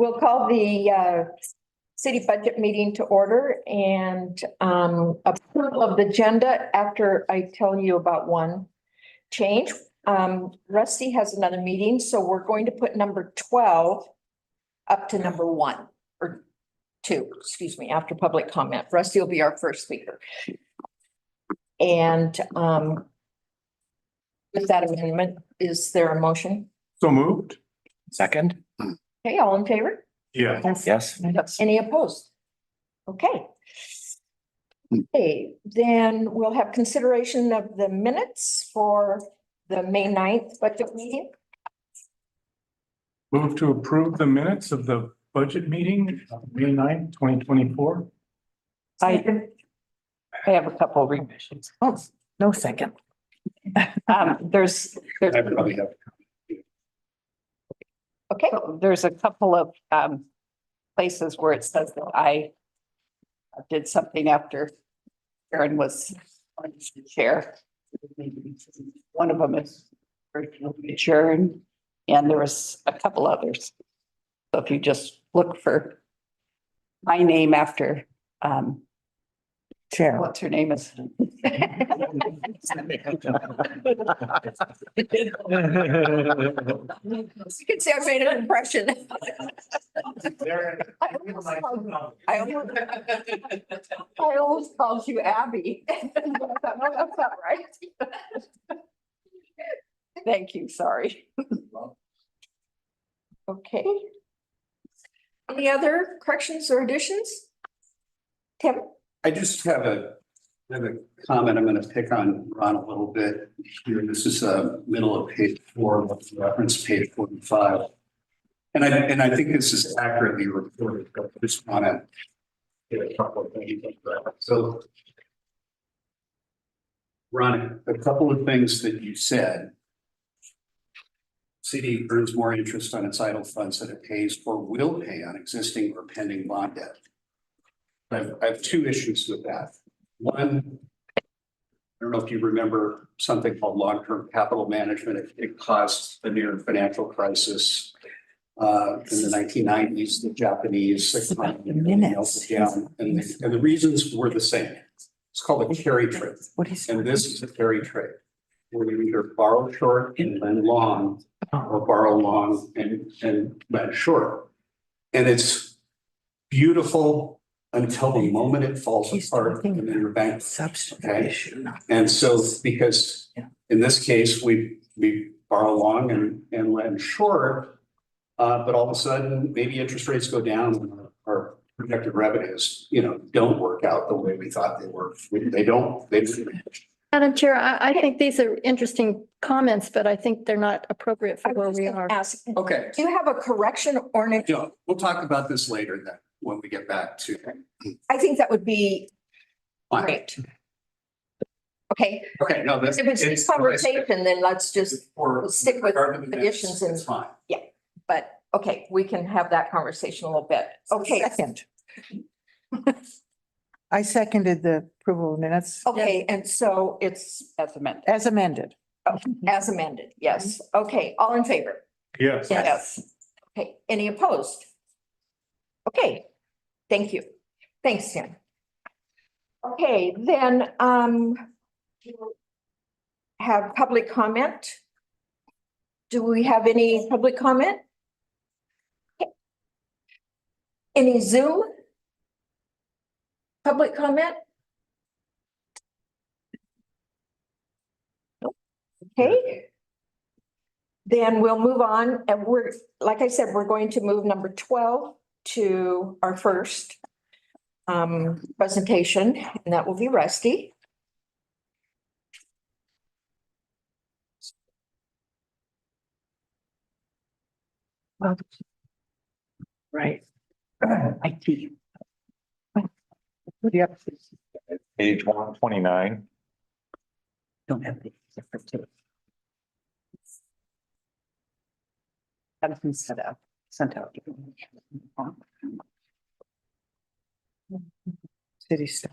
We'll call the city budget meeting to order and approval of the agenda after I tell you about one change. Rusty has another meeting, so we're going to put number 12 up to number 1 or 2, excuse me, after public comment. Rusty will be our first speaker. And with that amendment, is there a motion? So moved. Second? Okay, all in favor? Yeah. Yes. Any opposed? Okay. Okay, then we'll have consideration of the minutes for the May 9th budget meeting. Move to approve the minutes of the budget meeting, May 9th, 2024. I have a couple of revisions. Oh, no second. There's a couple of places where it says that I did something after Karen was on the chair. One of them is adjourned, and there was a couple others. So if you just look for my name after chair, what's her name is. You can say I made an impression. I almost called you Abby. No, that's not right. Thank you, sorry. Okay. Any other corrections or additions? Tim? I just have a comment. I'm going to pick on Ron a little bit here. This is middle of page 4, reference page 45. And I think this is accurately reported, but I just want to get a couple of things. So, Ron, a couple of things that you said. City earns more interest on its idle funds than it pays or will pay on existing or pending bond debt. I have 2 issues with that. One, I don't know if you remember something called long-term capital management. It caused a near financial crisis in the 1990s. The Japanese economy melted down, and the reasons were the same. It's called a carry trade, and this is a carry trade where you either borrow short and lend long, or borrow long and lend short, and it's beautiful until the moment it falls apart and then your bank. Okay. And so because in this case, we borrow long and lend short, but all of a sudden maybe interest rates go down and our projected revenues, don't work out the way we thought they were. They don't. Madam Chair, I think these are interesting comments, but I think they're not appropriate for where we are. Okay. Do you have a correction or an? We'll talk about this later then, when we get back to. I think that would be Fine. great. Okay, Okay, no, that's. if it's this conversation, then let's just stick with additions and, It's fine. but, okay, we can have that conversation a little bit. Okay, Second. I seconded the approval of minutes okay, and so it's as amended. As amended. as amended, yes. Okay, all in favor? Yes. Yes. Okay, any opposed? Okay, thank you. Thanks, Tim. Okay, then, have public comment. Do we have any public comment? Any Zoom? Public comment? Nope. Okay. Then we'll move on, and like I said, we're going to move number 12 to our first presentation, and that will be Rusty. Right. IT. Yep. Page 129. Don't have the different too. That's been set up, sent out. City stuff.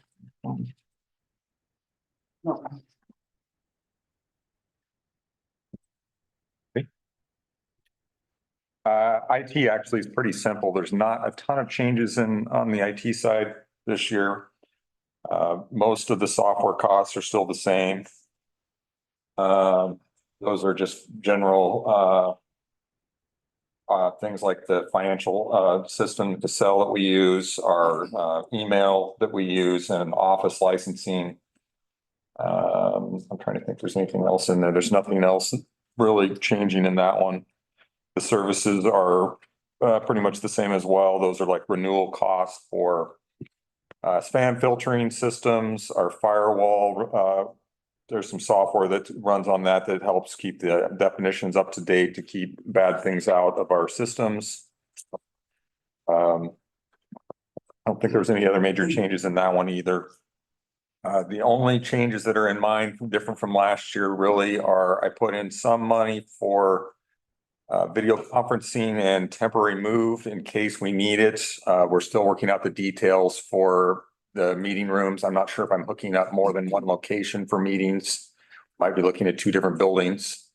No. IT actually is pretty simple. There's not a ton of changes on the IT side this year. Most of the software costs are still the same. Those are just general, things like the financial, system, the cell that we use, our, email that we use, and office licensing. I'm trying to think if there's anything else in there. There's nothing else really changing in that one. The services are, pretty much the same as well. Those are like renewal costs for spam filtering systems, our firewall. There's some software that runs on that helps keep the definitions up to date to keep bad things out of our systems. I don't think there's any other major changes in that one either. The only changes that are in mine, different from last year, really are I put in some money for video conferencing and temporary move in case we need it. We're still working out the details for the meeting rooms. I'm not sure if I'm hooking up more than one location for meetings. Might be looking at two different buildings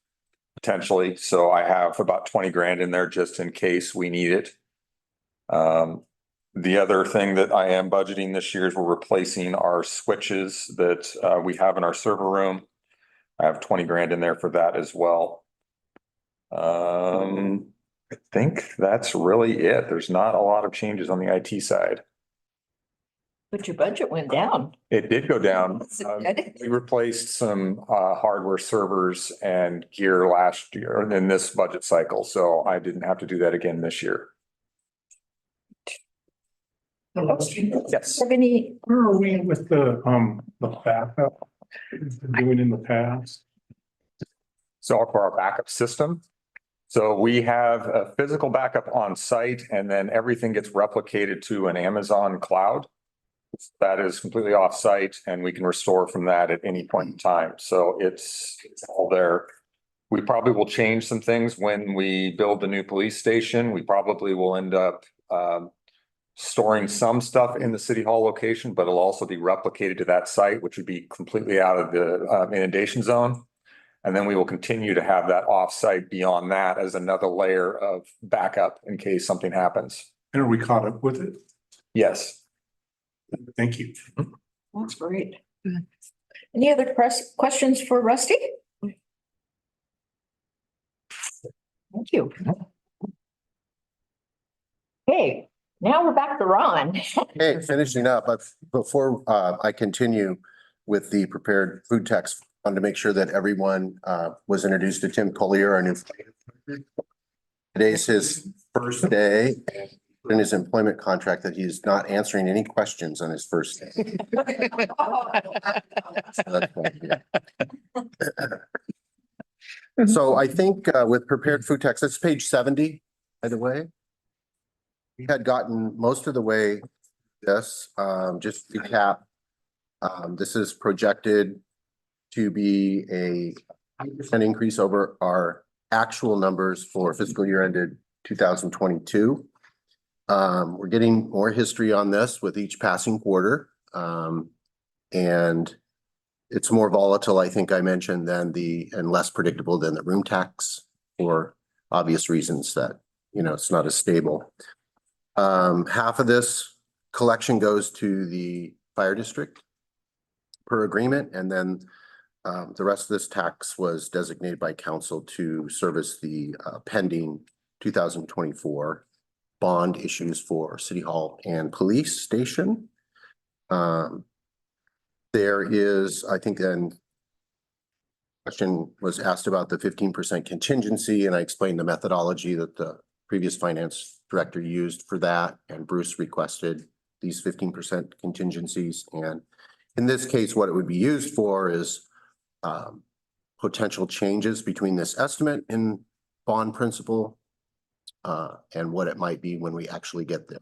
potentially. So I have about 20 grand in there just in case we need it. The other thing that I am budgeting this year is we're replacing our switches that we have in our server room. I have 20 grand in there for that as well. I think that's really it. There's not a lot of changes on the IT side. But your budget went down. It did go down. Did We replaced some hardware servers and gear last year in this budget cycle, so I didn't have to do that again this year. Yes. Have any, Where are we with the backup we've been doing in the past? So for our backup system, so we have a physical backup on site and then everything gets replicated to an Amazon cloud. That is completely off site and we can restore from that at any point in time. So it's all there. We probably will change some things when we build the new police station. We probably will end up storing some stuff in the city hall location, but it'll also be replicated to that site, which would be completely out of the inundation zone. And then we will continue to have that offsite beyond that as another layer of backup in case something happens. And are we caught up with it? Yes. Thank you. that's great. Any other questions for Rusty? Thank you. Okay, now we're back to Ron. Hey, finishing up, but before I continue with the prepared food text, I wanted to make sure that everyone was introduced to Tim Collier, our new. Today's his first day in his employment contract that he is not answering any questions on his first day. So I think with prepared food text, that's page 70, by the way. We had gotten most of the way this, just to recap. This is projected to be a 100% increase over our actual numbers for fiscal year ended 2022. We're getting more history on this with each passing quarter. And it's more volatile, I think I mentioned, and less predictable than the room tax for obvious reasons that, it's not as stable. Half of this collection goes to the fire district per agreement, and then the rest of this tax was designated by council to service the pending 2024 bond issues for City Hall and Police Station. There is, I think, then question was asked about the 15% contingency, and I explained the methodology that the previous finance director used for that, and Bruce requested these 15% contingencies. And in this case, what it would be used for is potential changes between this estimate in bond principal and what it might be when we actually get there.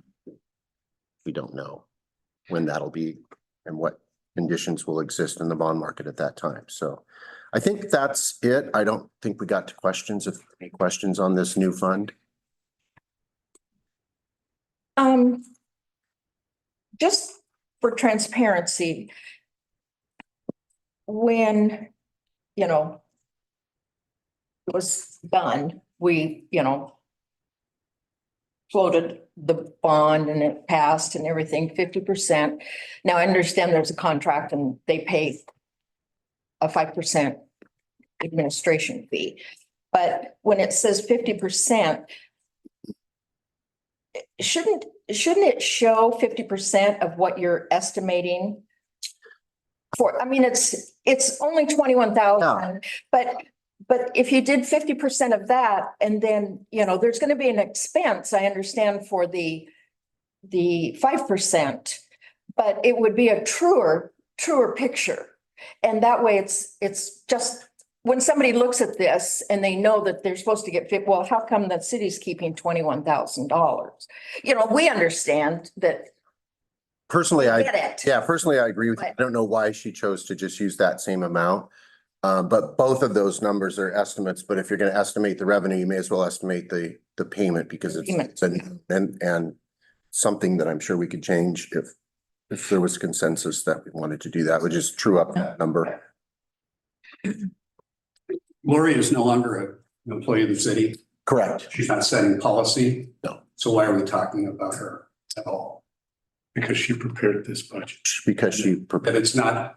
We don't know when that'll be and what conditions will exist in the bond market at that time. So I think that's it. I don't think we got to questions. If any questions on this new fund? Just for transparency, when, it was done, we, floated the bond and it passed and everything, 50%. Now I understand there's a contract and they pay a 5% administration fee. But when it says 50%, shouldn't it show 50% of what you're estimating? For, I mean, it's only 21,000, but if you did 50% of that, and then, you know, there's gonna be an expense, I understand, for the 5%, but it would be a truer picture. And that way it's just, when somebody looks at this and they know that they're supposed to get fit, well, how come the city's keeping $21,000? You know, we understand that. Personally, Get it. yeah, personally, I agree with you. I don't know why she chose to just use that same amount. But both of those numbers are estimates, but if you're gonna estimate the revenue, you may as well estimate the payment because Payment. and something that I'm sure we could change if there was consensus that we wanted to do that, would just true up that number. Lori is no longer an employee of the city. Correct. She's not setting policy. No. So why are we talking about her at all? Because she prepared this budget. Because she That prepared. it's not,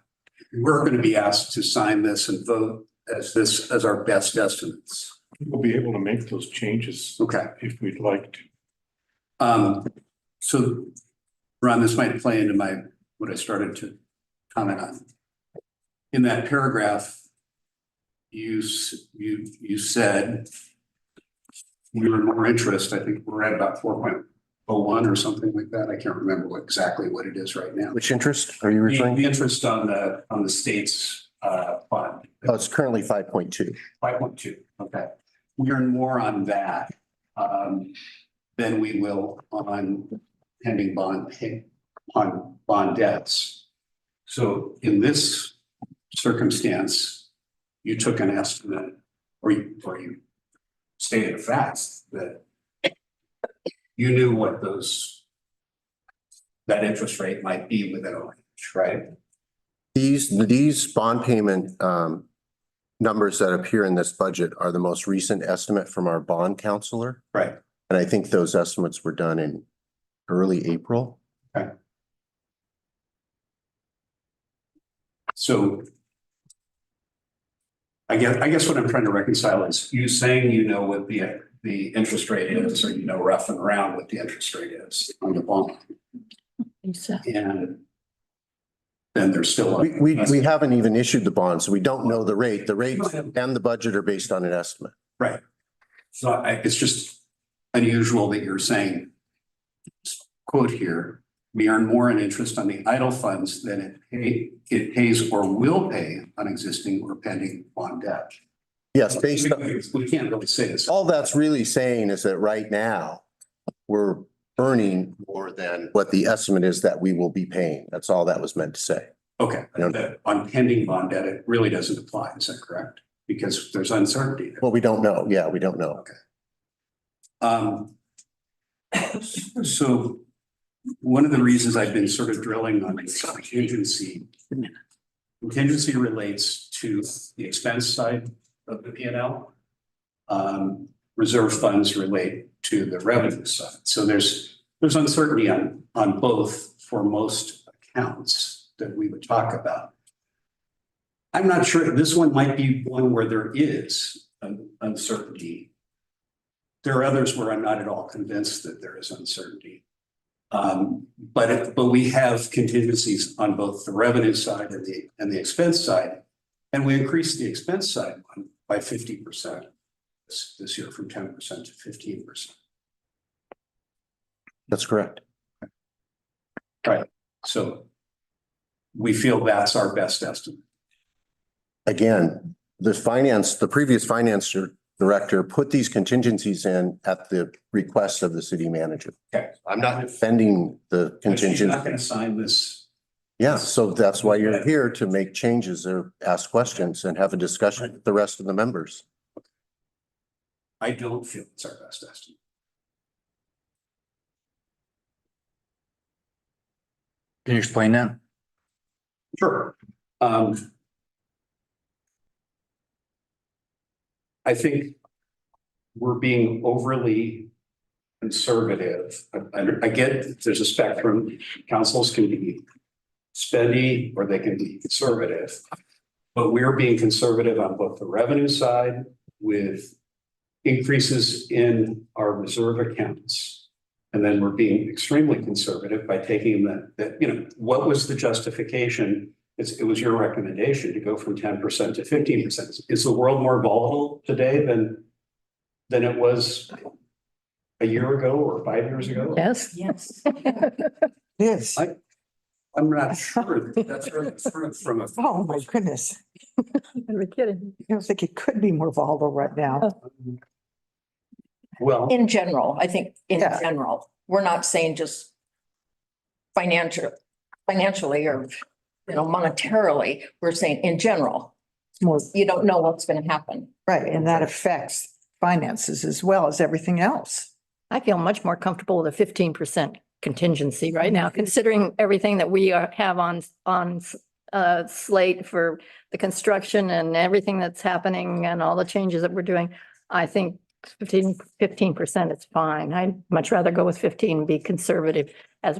we're going to be asked to sign this and vote as our best estimates. We'll be able to make those changes Okay. if we'd like to. So Ron, this might play into what I started to comment on. In that paragraph, you said we were more interest, I think we're at about 4.01 or something like that. I can't remember exactly what it is right now. Which interest are you referring The to? interest on the state's fund. Oh, it's currently 5.2. 5.2, okay. We earn more on that than we will on pending on bond debts. So in this circumstance, you took an estimate or you stated a fact that you knew what that interest rate might be within a range, right? These bond payment numbers that appear in this budget are the most recent estimate from our bond counselor. Right. And I think those estimates were done in early April. So I guess what I'm trying to reconcile is you saying you know what the interest rate is, or you know rough and around what the interest rate is on the bond. And then there's still. We haven't even issued the bond, so we don't know the rate. The rate and the budget are based on an estimate. Right. So it's just unusual that you're saying, quote here, we earn more in interest on the idle funds than it pays or will pay on existing or pending bond debt. Yes, based on, We can't really say this. all that's really saying is that right now, we're earning more than what the estimate is that we will be paying. That's all that was meant to say. Okay, on pending bond debt, it really doesn't apply, is that correct? Because there's uncertainty there. Well, we don't know. Yeah, we don't know. So one of the reasons I've been sort of drilling on contingency relates to the expense side of the P&L. Reserve funds relate to the revenue side. So there's uncertainty on both for most accounts that we would talk about. I'm not sure, this one might be one where there is an uncertainty. There are others where I'm not at all convinced that there is uncertainty. But we have contingencies on both the revenue side and the expense side. And we increased the expense side by 50% this year, from 10% to 15%. That's correct. Right. So we feel that's our best estimate. Again, the previous finance director put these contingencies in at the request of the city manager. Okay. I'm not defending the But she's not contingent. going to sign this. Yeah, so that's why you're here, to make changes or ask questions and have a discussion with the rest of the members. I don't feel it's our best estimate. Can you explain that? Sure. I think we're being overly conservative. I get there's a spectrum. Councils can be spendy or they can be conservative. But we're being conservative on both the revenue side with increases in our reserve accounts. And then we're being extremely conservative by taking that, what was the justification? It was your recommendation to go from 10% to 15%. Is the world more volatile today than it was a year ago or 5 years ago? Yes. Yes. Yes. I'm not sure. That's really from a. Oh, my goodness. We're kidding. I don't think it could be more volatile right now. Well, In general, I think in Yeah. general, we're not saying just financially or, monetarily, we're saying in general, It's more, you don't know what's going to happen. right, and that affects finances as well as everything else. I feel much more comfortable with a 15% contingency right now, considering everything that we have on slate for the construction and everything that's happening and all the changes that we're doing. I think 15% is fine. I'd much rather go with 15, and be conservative as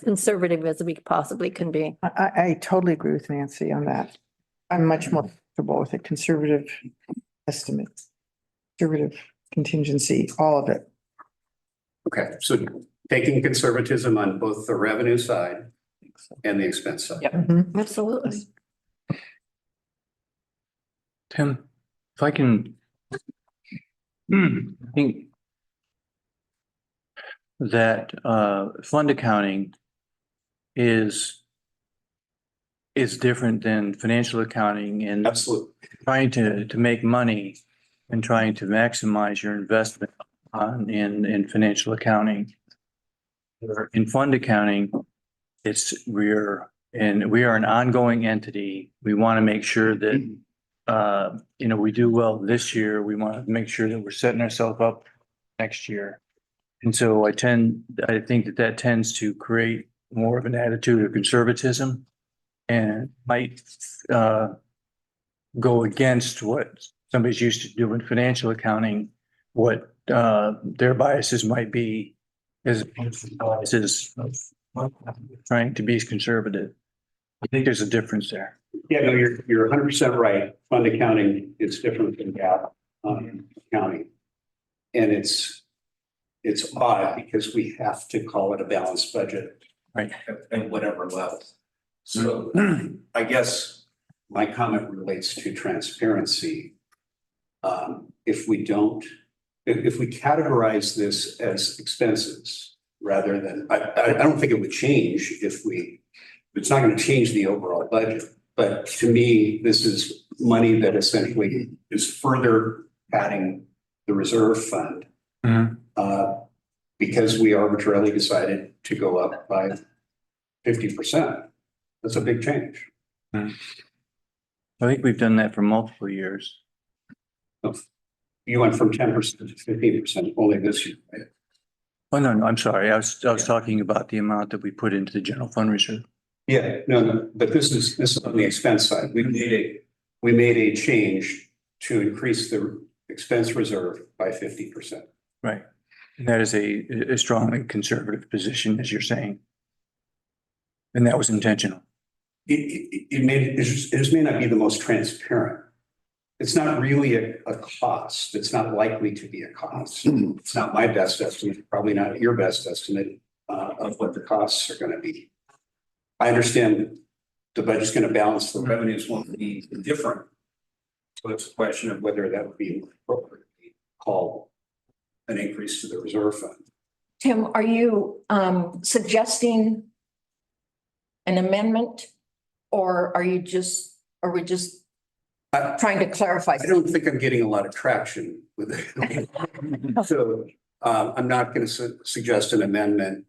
conservative as we possibly can be. I totally agree with Nancy on that. I'm much more comfortable with a conservative estimate, conservative contingency, all of it. okay, so taking conservatism on both the revenue side and the expense side. Yep. Mhm. Absolutely. Tim, if I can. I think that fund accounting is different than financial accounting and Absolutely. trying to make money and trying to maximize your investment in financial accounting. In fund accounting, we are an ongoing entity. We want to make sure that we do well this year. We want to make sure that we're setting ourselves up next year. And so I think that tends to create more of an attitude of conservatism and might go against what somebody's used to do in financial accounting, what their biases might be as biases of trying to be conservative. I think there's a difference there. Yeah, no, you're 100% right. Fund accounting is different than GAAP accounting. And it's odd because we have to call it a balanced budget. Right. At whatever level. So I guess my comment relates to transparency. If we categorize this as expenses rather than, I don't think it would change it's not going to change the overall budget. But to me, this is money that essentially is further padding the reserve fund. Mhm. Because we arbitrarily decided to go up by 50%. That's a big change. I think we've done that for multiple years. You went from 10% to 15% only this year, right? Oh, no, I'm sorry. I was talking about the amount that we put into the general fund reserve. Yeah, no, but this is on the expense side. We made a change to increase the expense reserve by 50%. Right. And that is a strongly conservative position, as you're saying. And that was intentional. It just may not be the most transparent. It's not really a cost. It's not likely to be a cost. It's not my best estimate, probably not your best estimate of what the costs are going to be. I understand the budget's going to balance, the revenues won't be different. So it's a question of whether that would be appropriately called an increase to the reserve fund. Tim, are you suggesting an amendment, or are we just trying to clarify? I don't think I'm getting a lot of traction with it. So I'm not going to suggest an amendment.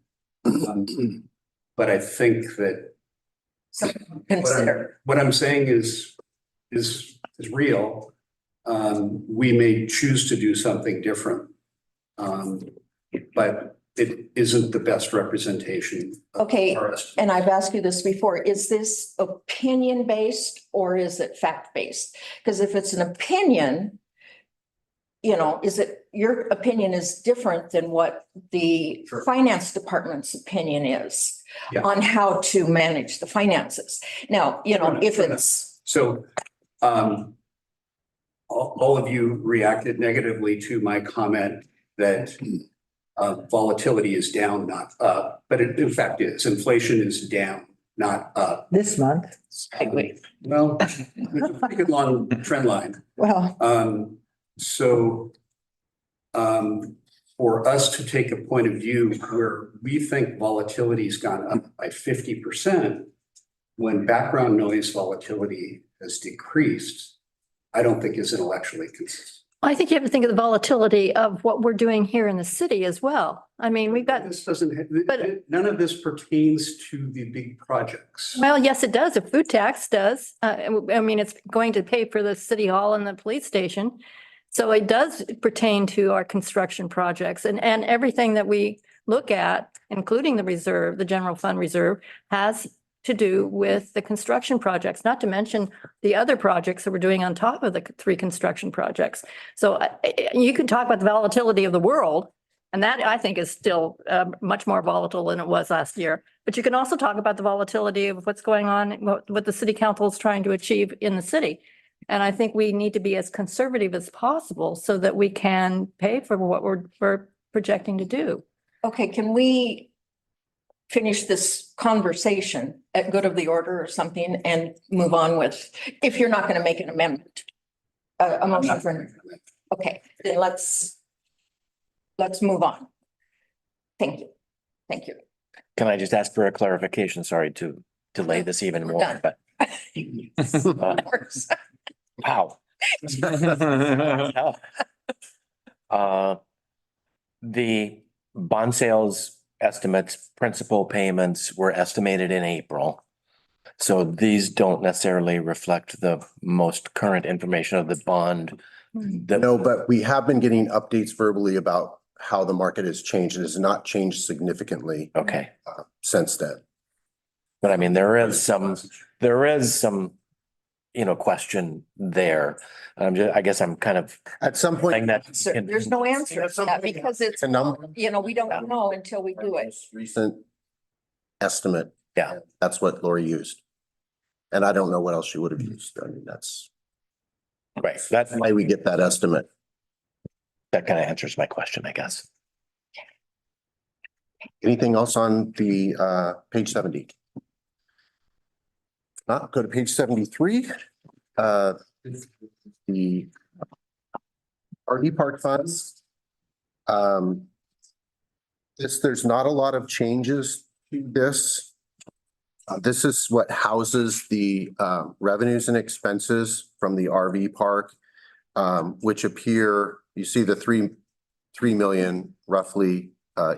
But I think that Consider. what I'm saying is real. We may choose to do something different. But it isn't the best representation. Okay, and I've asked you this before, is this opinion based or is it fact based? Because if it's an opinion, you know, is it, your opinion is different than what the Sure. finance department's opinion is Yeah. on how to manage the finances. Now, you know, if it's, So, all of you reacted negatively to my comment that volatility is down, not up, but it in fact is. Inflation is down, not up. This month, Slightly. Well, it's a pretty good long trend line. well, So for us to take a point of view where we think volatility's gone up by 50%, when background noise volatility has decreased, I don't think is intellectually consistent. I think you have to think of the volatility of what we're doing here in the city as well. I mean, we've got, This doesn't, But- none of this pertains to the big projects. well, yes, it does. A food tax does. I mean, it's going to pay for the city hall and the police station. So it does pertain to our construction projects and everything that we look at, including the reserve, the general fund reserve, has to do with the construction projects, not to mention the other projects that we're doing on top of the three construction projects. So you can talk about the volatility of the world, and that I think is still much more volatile than it was last year. But you can also talk about the volatility of what's going on, what the city council is trying to achieve in the city. And I think we need to be as conservative as possible so that we can pay for what we're projecting to do. okay, can we finish this conversation at good of the order or something and move on with, if you're not going to make an amendment? A motion for, okay, then let's move on. Thank you. Thank you. Can I just ask for a clarification? Sorry to delay this even We're more, done. but wow. The bond sales estimates, principal payments were estimated in April. So these don't necessarily reflect the most current information of the bond. that- No, but we have been getting updates verbally about how the market has changed. It has not changed significantly Okay, since then. but I mean, there is some, question there. I guess I'm kind of At some saying point, that. So there's no answer to that because it's, a number. you know, we don't know until we do it. Recent estimate. Yeah. That's what Lori used. And I don't know what else she would have used. I mean, that's Right, that's why we get that estimate. that kind of answers my question, I guess. Anything else on the page 70? Not go to page 73. The RV park funds. There's not a lot of changes to this. This is what houses the revenues and expenses from the RV park, which appear, you see the 3 million roughly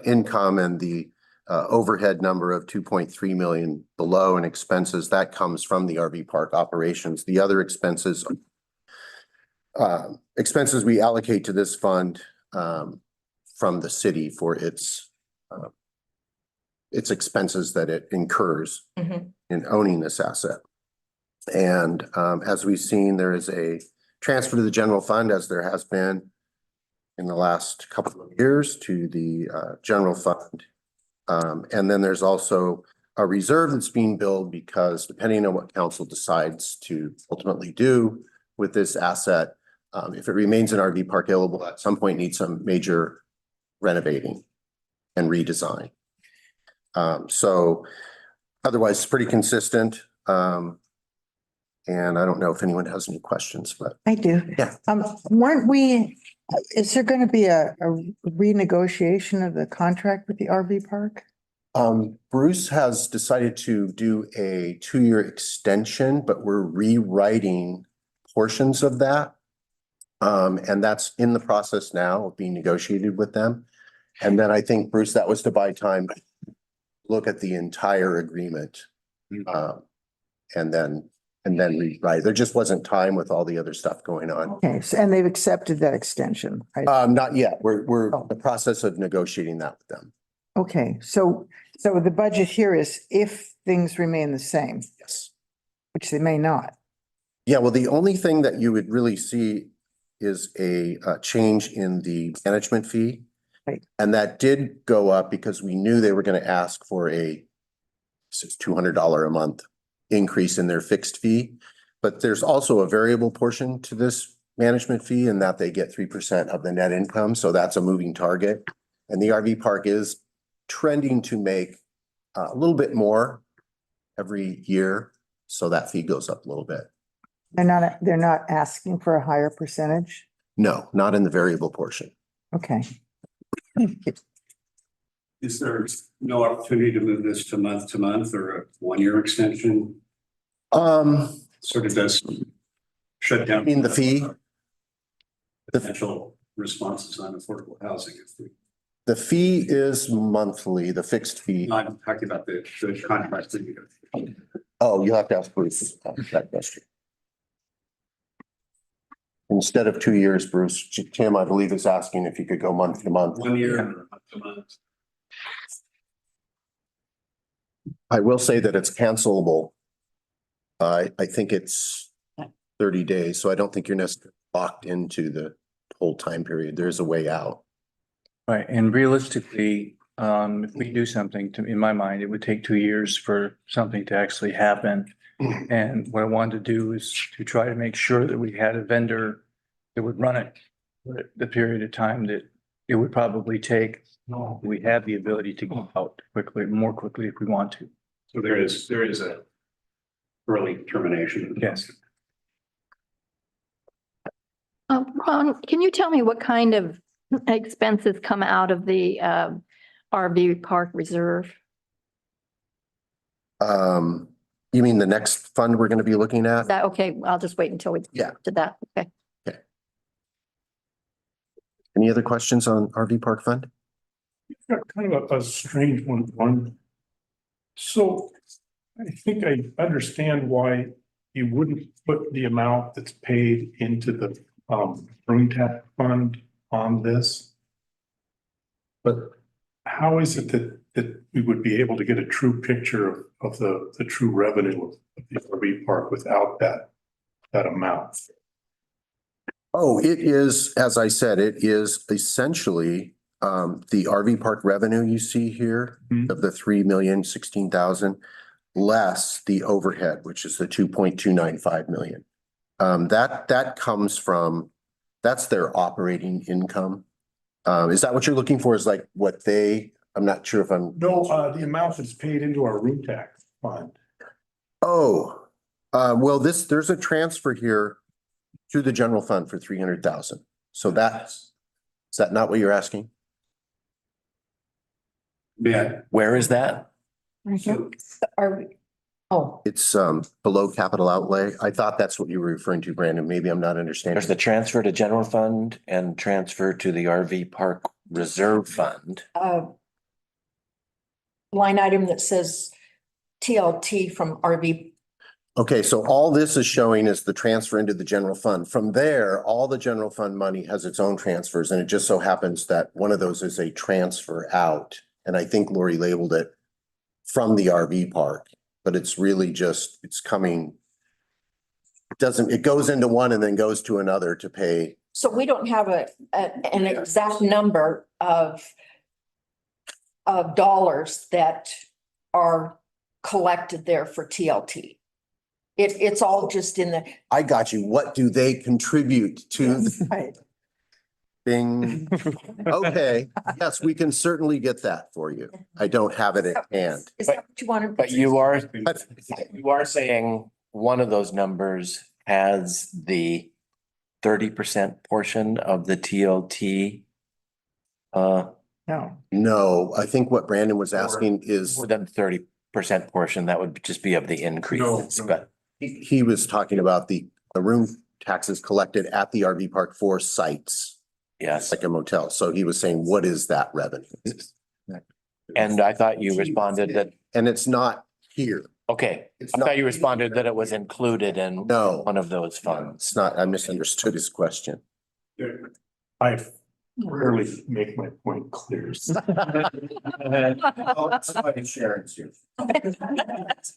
income and the overhead number of 2.3 million below in expenses. That comes from the RV park operations. The other expenses we allocate to this fund from the city for its expenses that it incurs Mhm. in owning this asset. And as we've seen, there is a transfer to the general fund, as there has been in the last couple of years, to the general fund. And then there's also a reserve that's being billed because depending on what council decides to ultimately do with this asset, if it remains an RV park available, at some point needs some major renovating and redesign. So otherwise it's pretty consistent. And I don't know if anyone has any questions, but I do. Yeah. Is there going to be a renegotiation of the contract with the RV park? Bruce has decided to do a 2-year extension, but we're rewriting portions of that. And that's in the process now of being negotiated with them. And then I think, Bruce, that was to buy time, to look at the entire agreement. And then rewrite. There just wasn't time with all the other stuff going on. Okay, so, and they've accepted that extension, right? Not yet. We're in the process of negotiating that with them. Okay, so the budget here is if things remain the same, Yes. which they may not. Yeah, well, the only thing that you would really see is a change in the management fee. Right. And that did go up because we knew they were going to ask for a $200 a month increase in their fixed fee. But there's also a variable portion to this management fee in that they get 3% of the net income. So that's a moving target. And the RV park is trending to make a little bit more every year. So that fee goes up a little bit. They're not asking for a higher percentage? No, not in the variable portion. Okay. Is there no opportunity to move this to month or a 1-year extension? Sort of does shut down. In the fee? Potential responses on affordable housing. The fee is monthly, the fixed fee. No, I'm talking about the contract. that you- Oh, you'll have to ask Bruce that question. Instead of 2 years, Bruce, Tim, I believe is asking if you could go month to month. 1 year or month to month. I will say that it's cancelable. I think it's 30 days, so I don't think you're necessarily locked into the whole time period. There's a way out. Right, and realistically, if we do something, in my mind, it would take 2 years for something to actually happen. And what I wanted to do is to try to make sure that we had a vendor that would run it for the period of time that it would probably take. We have the ability to go out quickly, more quickly if we want to. So there is a early termination. Yes. Ron, can you tell me what kind of expenses come out of the RV park reserve? You mean the next fund we're going to be looking Is at? that okay? I'll just wait until we Yeah. to that. Okay. Any other questions on RV park fund? Got kind of a strange one. So I think I understand why you wouldn't put the amount that's paid into the room tax fund on this. But how is it that we would be able to get a true picture of the true revenue of the RV park without that amount? Oh, it is, as I said, it is essentially the RV park revenue you see here of the 3,016,000 less the overhead, which is the 2.295 million. That comes from, that's their operating income. Is that what you're looking for? Is like what I'm not sure if I'm. No, the amount that's paid into our room tax fund. Oh, well, there's a transfer here to the general fund for 300,000. So is that not what you're asking? Yeah. Where is that? It's below capital outlay. I thought that's what you were referring to, Brandon. Maybe I'm not understanding. There's the transfer to general fund and transfer to the RV park reserve fund. Line item that says TLT from RV. Okay, so all this is showing is the transfer into the general fund. From there, all the general fund money has its own transfers, and it just so happens that one of those is a transfer out. And I think Lori labeled it from the RV park, but it's really just, it's coming. It goes into one and then goes to another to pay. So we don't have an exact number of dollars that are collected there for TLT. It's all just in the. I got you. What do they contribute to? Right. Bing. Okay, yes, we can certainly get that for you. I don't have it at hand. Is that what you wanted? But you are saying one of those numbers has the 30% portion of the TLT. No. No, I think what Brandon was asking is, More than 30% portion, that would just be of the increase, No. but he was talking about the room taxes collected at the RV park for sites, yes. like a motel. So he was saying, what is that revenue? And I thought you responded that, And it's not here. okay, It's I not- thought you responded that it was included in No, one of those funds. it's not. I misunderstood his question. I rarely make my point clear.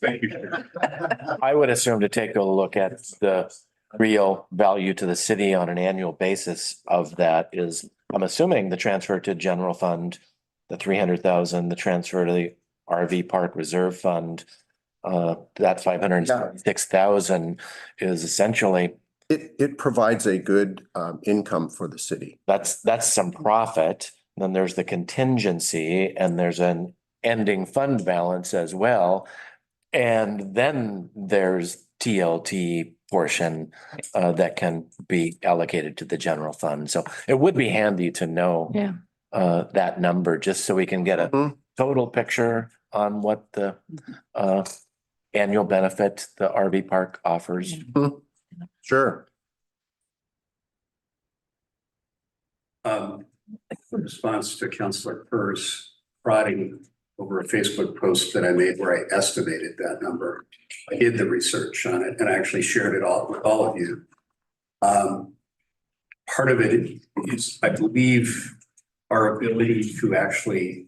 Thank you. I would assume to take a look at the real value to the city on an annual basis of that is, I'm assuming the transfer to general fund, the 300,000, the transfer to the RV Park Reserve Fund, that 506,000 is essentially, It provides a good income for the city. that's some profit. Then there's the contingency and there's an ending fund balance as well. And then there's TLT portion that can be allocated to the general fund. So it would be handy to know Yeah. that number, just so we can get a Mhm. total picture on what the annual benefit the RV park offers. Sure. In response to Councilor Kerr's prodding over a Facebook post that I made where I estimated that number. I did the research on it and I actually shared it all with all of you. Part of it is, I believe, our ability to actually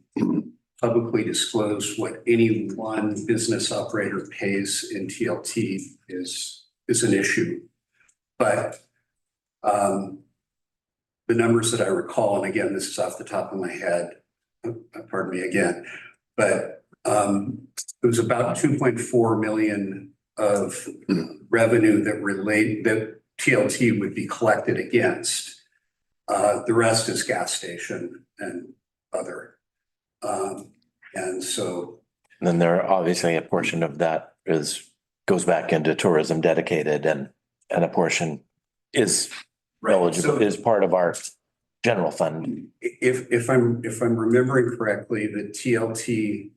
publicly disclose what any one business operator pays in TLT is an issue. But the numbers that I recall, and again, this is off the top of my head, pardon me again, but it was about 2.4 million of revenue that TLT would be collected against. The rest is gas station and other. And so. And then there are obviously a portion of that goes back into tourism dedicated and a portion is eligible, is part of our general fund. If I'm remembering correctly, the TLT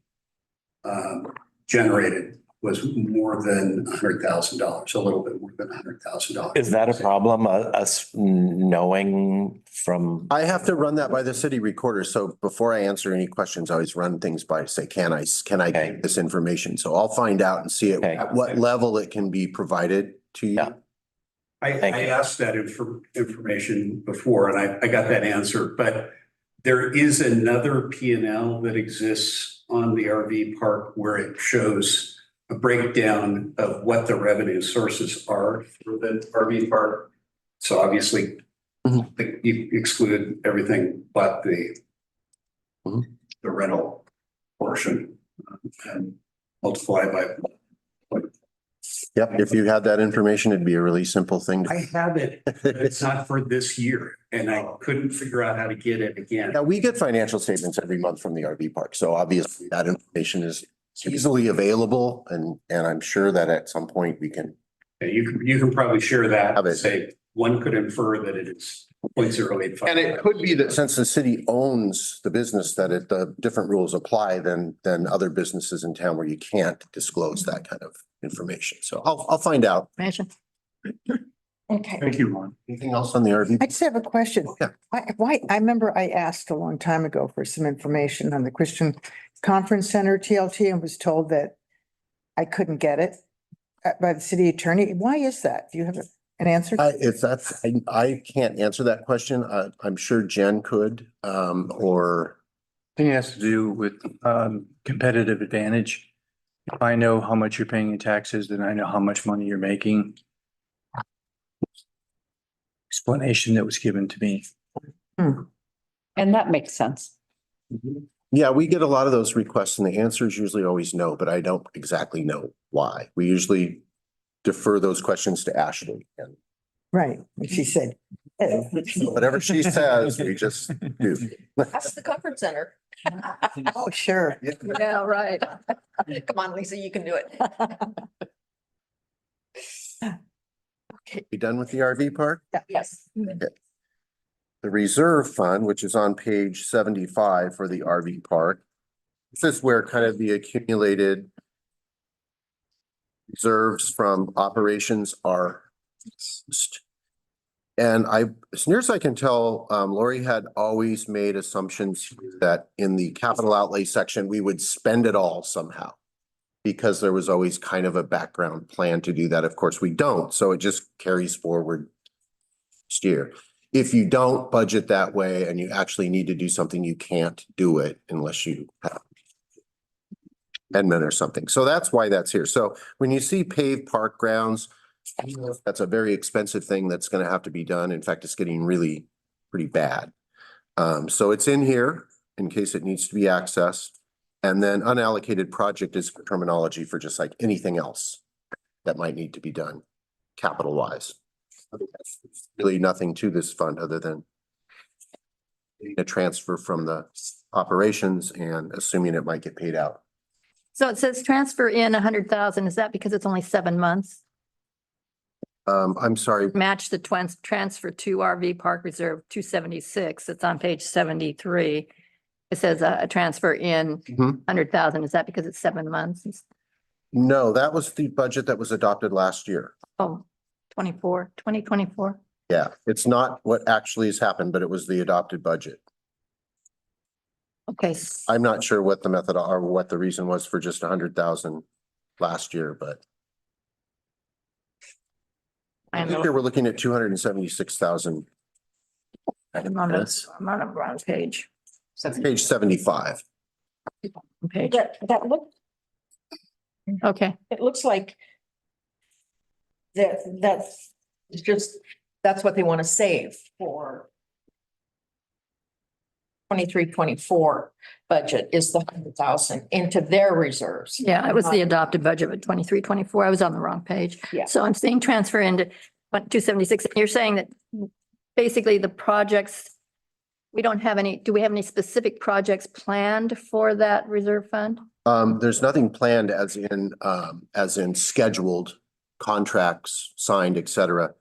generated was more than $100,000, a little bit more than $100,000. Is that a problem, us knowing from? I have to run that by the city recorder. So before I answer any questions, I always run things by, say, can I Okay. get this information? So I'll find out and see Okay. at what level it can be provided to you. Yeah. Thank I you. asked that information before and I got that answer, but there is another P&L that exists on the RV park where it shows a breakdown of what the revenue sources are for the RV park. So obviously you exclude everything but the rental portion and multiply by. Yep, if you had that information, it'd be a really simple thing. I have it, but it's not for this year and I couldn't figure out how to get it again. Yeah, we get financial statements every month from the RV park, so obviously that information is easily available and I'm sure that at some point we can. Yeah, you can probably share that, Have it. say, one could infer that it is 0.085. And it could be that since the city owns the business, that the different rules apply than other businesses in town where you can't disclose that kind of information. So I'll find out. Information. Okay. Thank you, Ron. Anything else on the RV? I just have a question. Yeah. Why, I remember I asked a long time ago for some information on the Christian Conference Center TLT and was told that I couldn't get it by the city attorney. Why is that? Do you have an answer? I can't answer that question. I'm sure Jen could, or. I think it has to do with competitive advantage. If I know how much you're paying in taxes, then I know how much money you're making. Explanation that was given to me. And that makes sense. Yeah, we get a lot of those requests and the answer is usually always no, but I don't exactly know why. We usually defer those questions to Ashley and Right. And she said, "Oh." whatever she says, we just do. That's the comfort center. Oh, sure. Yeah, right. Come on, Lisa, you can do it. You done with the RV park? Yes. The reserve fund, which is on page 75 for the RV park. This is where kind of the accumulated reserves from operations are. used. And as near as I can tell, Lori had always made assumptions that in the capital outlay section, we would spend it all somehow. Because there was always kind of a background plan to do that. Of course, we don't, so it just carries forward next year. If you don't budget that way and you actually need to do something, you can't do it unless you have amendment or something. So that's why that's here. So when you see paved park grounds, That's a very expensive thing that's gonna have to be done. In fact, it's getting really pretty bad. So it's in here in case it needs to be accessed. And then unallocated project is terminology for just like anything else that might need to be done, capital wise. Really nothing to this fund other than a transfer from the operations and assuming it might get paid out. So it says transfer in 100,000. Is that because it's only 7 months? I'm sorry, Match the transfer to RV Park Reserve 276. It's on page 73. It says a transfer in Mhm. 100,000. Is that because it's 7 months? no, that was the budget that was adopted last year. Oh, 2024. Yeah, it's not what actually has happened, but it was the adopted budget. Okay. I'm not sure what the method or what the reason was for just 100,000 last year, but I this know. year we're looking at 276,000. I'm on a wrong page. Page 75. Page. That look, Okay. it looks like that's just, that's what they want to save for 23-24 budget is the 100,000 into their reserves. Yeah, it was the adopted budget of 23-24. I was on the wrong page. Yeah. So I'm seeing transfer into 276. You're saying that basically the projects, we don't have any, do we have any specific projects planned for that reserve fund? There's nothing planned as in scheduled contracts signed, et cetera.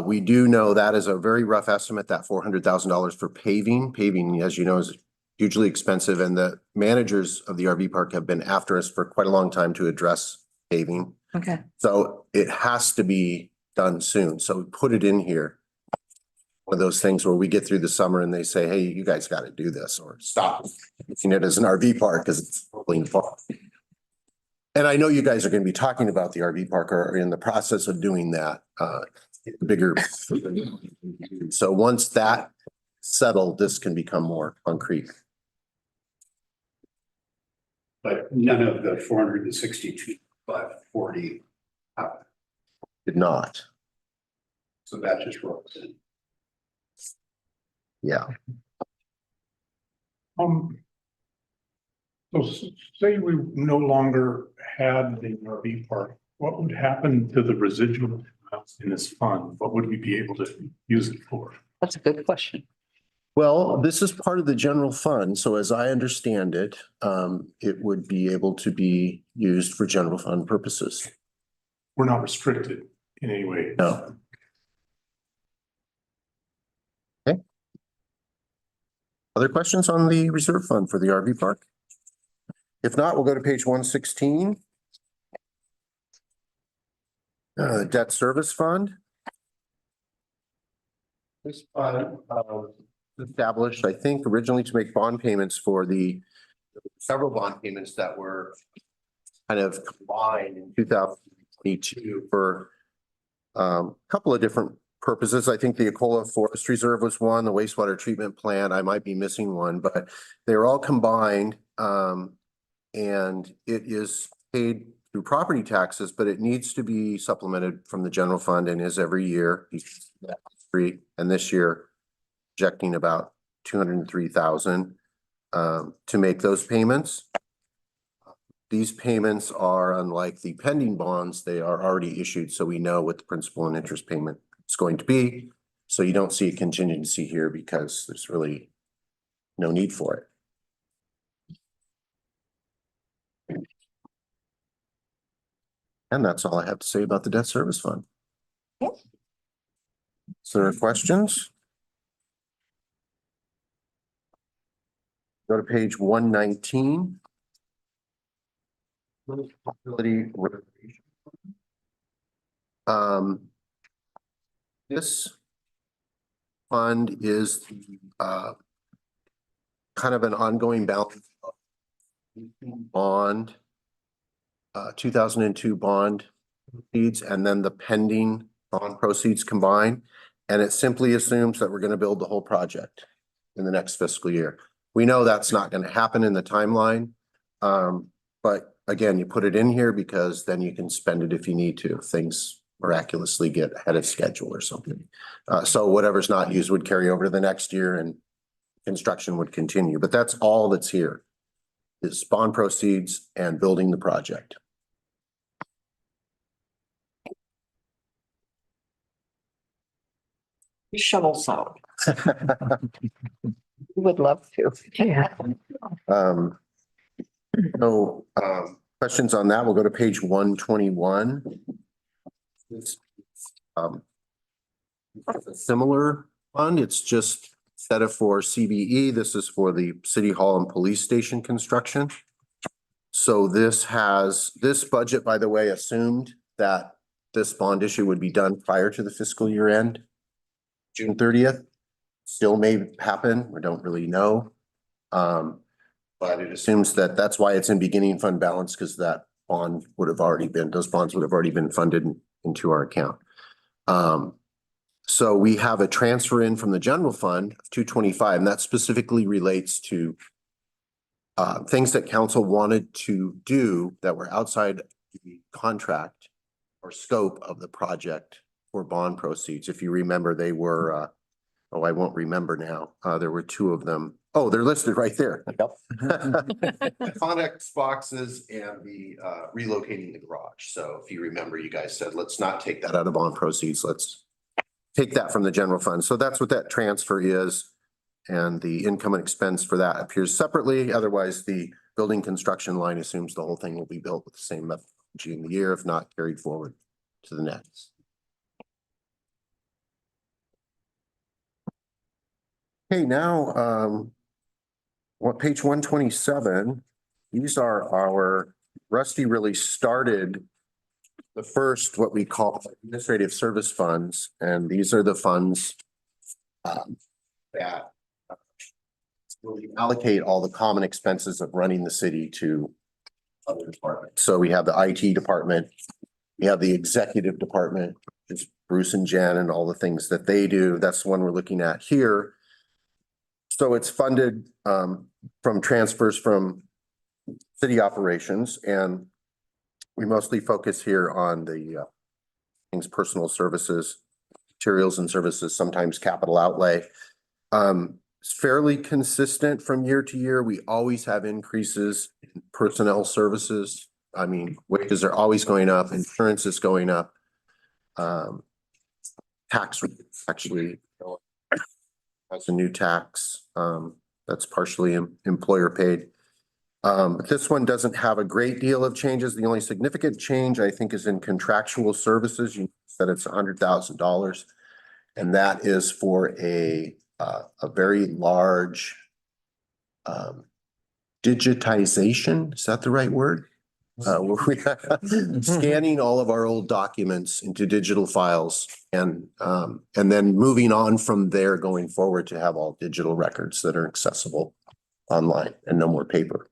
We do know that is a very rough estimate, that $400,000 for paving. Paving, as you know, is hugely expensive, and the managers of the RV park have been after us for quite a long time to address paving. Okay. So it has to be done soon. So we put it in here. One of those things where we get through the summer and they say, hey, you guys got to do this, or stop using it as an RV park because it's falling apart. And I know you guys are going to be talking about the RV park or are in the process of doing that. Bigger. So once that settled, this can become more concrete. But none of the 462, 540, Did not. so that just rolls in. Yeah. So say we no longer had the RV park, what would happen to the residual amounts in this fund? What would we be able to use it for? That's a good question. Well, this is part of the general fund. So as I understand it, it would be able to be used for general fund purposes. We're not restricted in any way. No. Okay. Other questions on the reserve fund for the RV park? If not, we'll go to page 116. Debt service fund. This fund established, I think, originally to make bond payments for the several bond payments that were kind of combined in 2022 for a couple of different purposes. I think the Ecola Forest Reserve was one, the wastewater treatment plant, I might be missing one, but they were all combined. And it is paid through property taxes, but it needs to be supplemented from the general fund and is every year. And this year, projecting about 203,000 to make those payments. These payments are unlike the pending bonds, they are already issued, so we know what the principal and interest payment is going to be. So you don't see a contingency here because there's really no need for it. And that's all I have to say about the debt service fund. So there are questions? Go to page 119. This fund is kind of an ongoing balance of bond, 2002 bond proceeds, and then the pending bond proceeds combined. And it simply assumes that we're going to build the whole project in the next fiscal year. We know that's not going to happen in the timeline. But again, you put it in here because then you can spend it if you need to, if things miraculously get ahead of schedule or something. So whatever's not used would carry over to the next year and construction would continue, but that's all that's here. Is bond proceeds and building the project. Shovel sound. Would love to. Yeah. No, questions on that? We'll go to page 121. It's, a similar fund. It's just instead of for CBE, this is for the city hall and police station construction. So this budget, by the way, assumed that this bond issue would be done prior to the fiscal year end, June 30th. Still may happen. We don't really know. But it assumes that that's why it's in beginning fund balance, because that bond would have already been, those bonds would have already been funded into our account. So we have a transfer in from the general fund of 225, and that specifically relates to things that council wanted to do that were outside the contract or scope of the project for bond proceeds. If you remember, they were, I won't remember now. There were two of them. Oh, they're listed right there. Yep. The Connex boxes and the relocating the garage. So if you remember, you guys said, let's not take that out of bond proceeds. Let's take that from the general fund. So that's what that transfer is. And the income and expense for that appears separately. Otherwise, the building construction line assumes the whole thing will be built with the same methodology in the year, if not carried forward to the next. Okay, now, page 127, these are our, Rusty really started the first, what we call administrative service funds. And these are the funds that we allocate all the common expenses of running the city to other departments. So we have the IT department, we have the executive department, which is Bruce and Jen and all the things that they do. That's the one we're looking at here. So it's funded from transfers from city operations, and we mostly focus here on the things, personal services, materials and services, sometimes capital outlay. It's fairly consistent from year to year. We always have increases in personnel services. I mean, wages are always going up, insurance is going up. Tax rates actually has a new tax that's partially employer paid. This one doesn't have a great deal of changes. The only significant change I think is in contractual services. You said it's $100,000, and that is for a very large digitization. Is that the right word? Scanning all of our old documents into digital files and then moving on from there going forward to have all digital records that are accessible online and no more paper.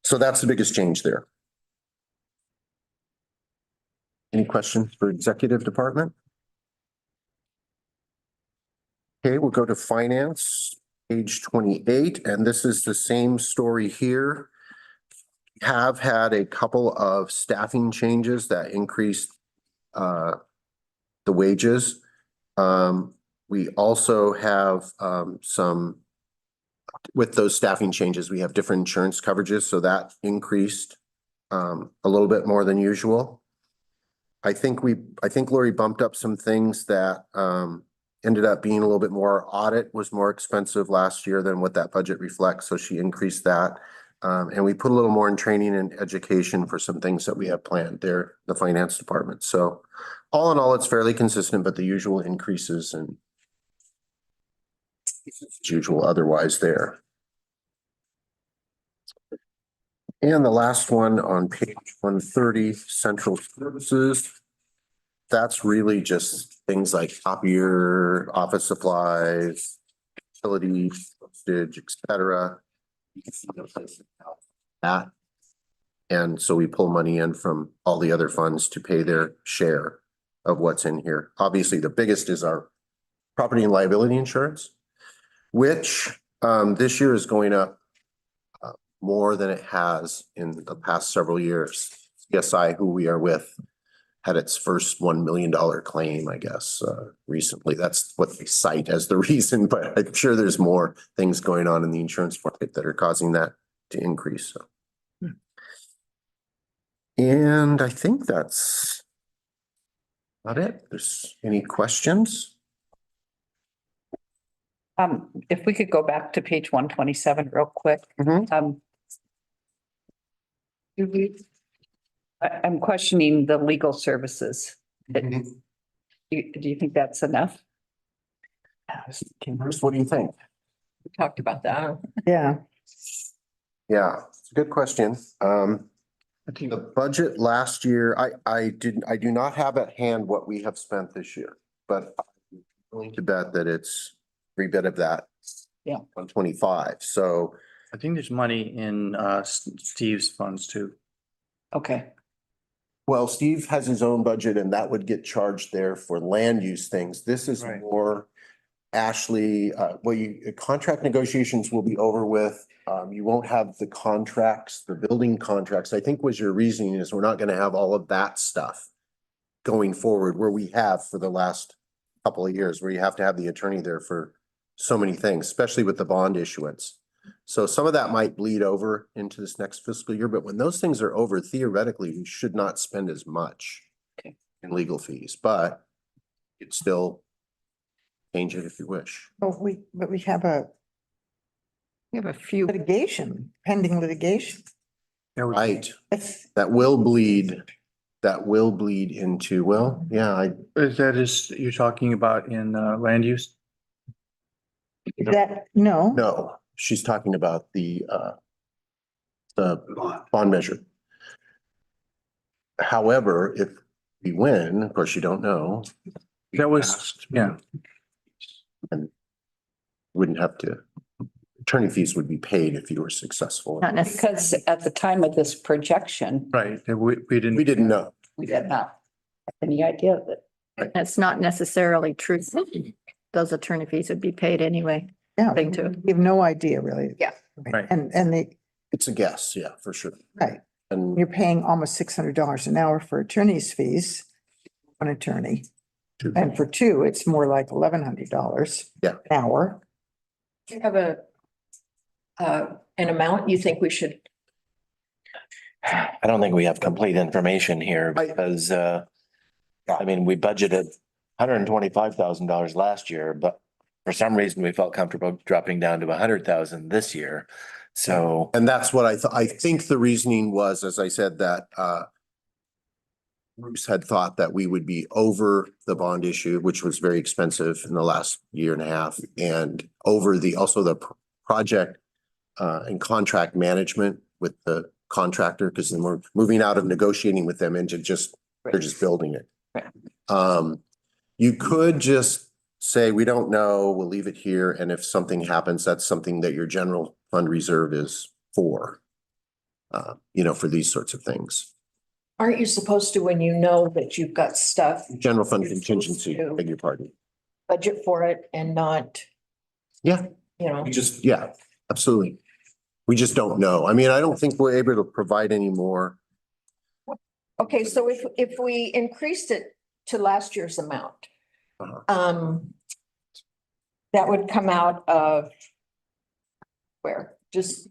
So that's the biggest change there. Any questions for executive department? Okay, we'll go to finance, page 28, and this is the same story here. Have had a couple of staffing changes that increased the wages. We also have some, with those staffing changes, we have different insurance coverages, so that increased a little bit more than usual. I think Lori bumped up some things that ended up being a little bit more. Audit was more expensive last year than what that budget reflects, so she increased that. And we put a little more in training and education for some things that we have planned there, the finance department. So all in all, it's fairly consistent, but the usual increases and usual otherwise there. And the last one on page 130, central services. That's really just things like copier, office supplies, utilities, postage, etc. That. And so we pull money in from all the other funds to pay their share of what's in here. Obviously, the biggest is our property and liability insurance, which this year is going up more than it has in the past several years. CSI, who we are with, had its first $1 million claim, I guess, recently. That's what they cite as the reason, but I'm sure there's more things going on in the insurance market that are causing that to increase, so. And I think that's about it. There's any questions? If we could go back to page 127 real quick. Mhm. Do we, I'm questioning the legal services. Mm-hmm. Do you think that's enough? Bruce, what do you think? We talked about that. Yeah, Yeah, it's a good question. The budget last year, I do not have at hand what we have spent this year, but I'm willing to bet that it's every bit of that. Yeah. 125, so. I think there's money in Steve's funds too. Okay, Well, Steve has his own budget and that would get charged there for land use things. This is Right. more Ashley, contract negotiations will be over with. You won't have the contracts, the building contracts. I think was your reasoning is we're not gonna have all of that stuff going forward where we have for the last couple of years, where you have to have the attorney there for so many things, especially with the bond issuance. So some of that might bleed over into this next fiscal year, but when those things are over, theoretically, we should not spend as much Okay. in legal fees, but it's still change it if you wish. but we have We have a few, pending litigation. Right, That's, that will bleed into, well, yeah, That is, you're talking about in land use? no, no, she's talking about the bond measure. However, if we win, of course, you don't know. That was, yeah. Wouldn't have to, attorney fees would be paid if you were successful. not necessarily. because at the time of this projection, Right, that we didn't. We didn't know. we did not have any idea of it. That's not necessarily true. Those attorney fees would be paid anyway. yeah, Thing to you have no idea really. Yeah. Right. And It's a guess, yeah, for sure. right, And you're paying almost $600 an hour for attorney's fees. One attorney, and for two, it's more like $1,100. Yeah. An hour. Do you have an amount you think we should? I don't think we have complete information here because, I mean, we budgeted $125,000 last year, but for some reason we felt comfortable dropping down to 100,000 this year. So, And that's what I thought. I think the reasoning was, as I said, that Bruce had thought that we would be over the bond issue, which was very expensive in the last year and a half, and over also the project and contract management with the contractor, because then we're moving out of negotiating with them into they're just building it. Right. You could just say, we don't know, we'll leave it here, and if something happens, that's something that your general fund reserve is for. For these sorts of things. Aren't you supposed to, when you know that you've got stuff, General fund You're supposed contingency, to. beg your pardon. budget for it and not? Yeah. Yeah, absolutely. We just don't know. I mean, I don't think we're able to provide any more. Okay, so if we increased it to last year's amount, that would come out of where? Just,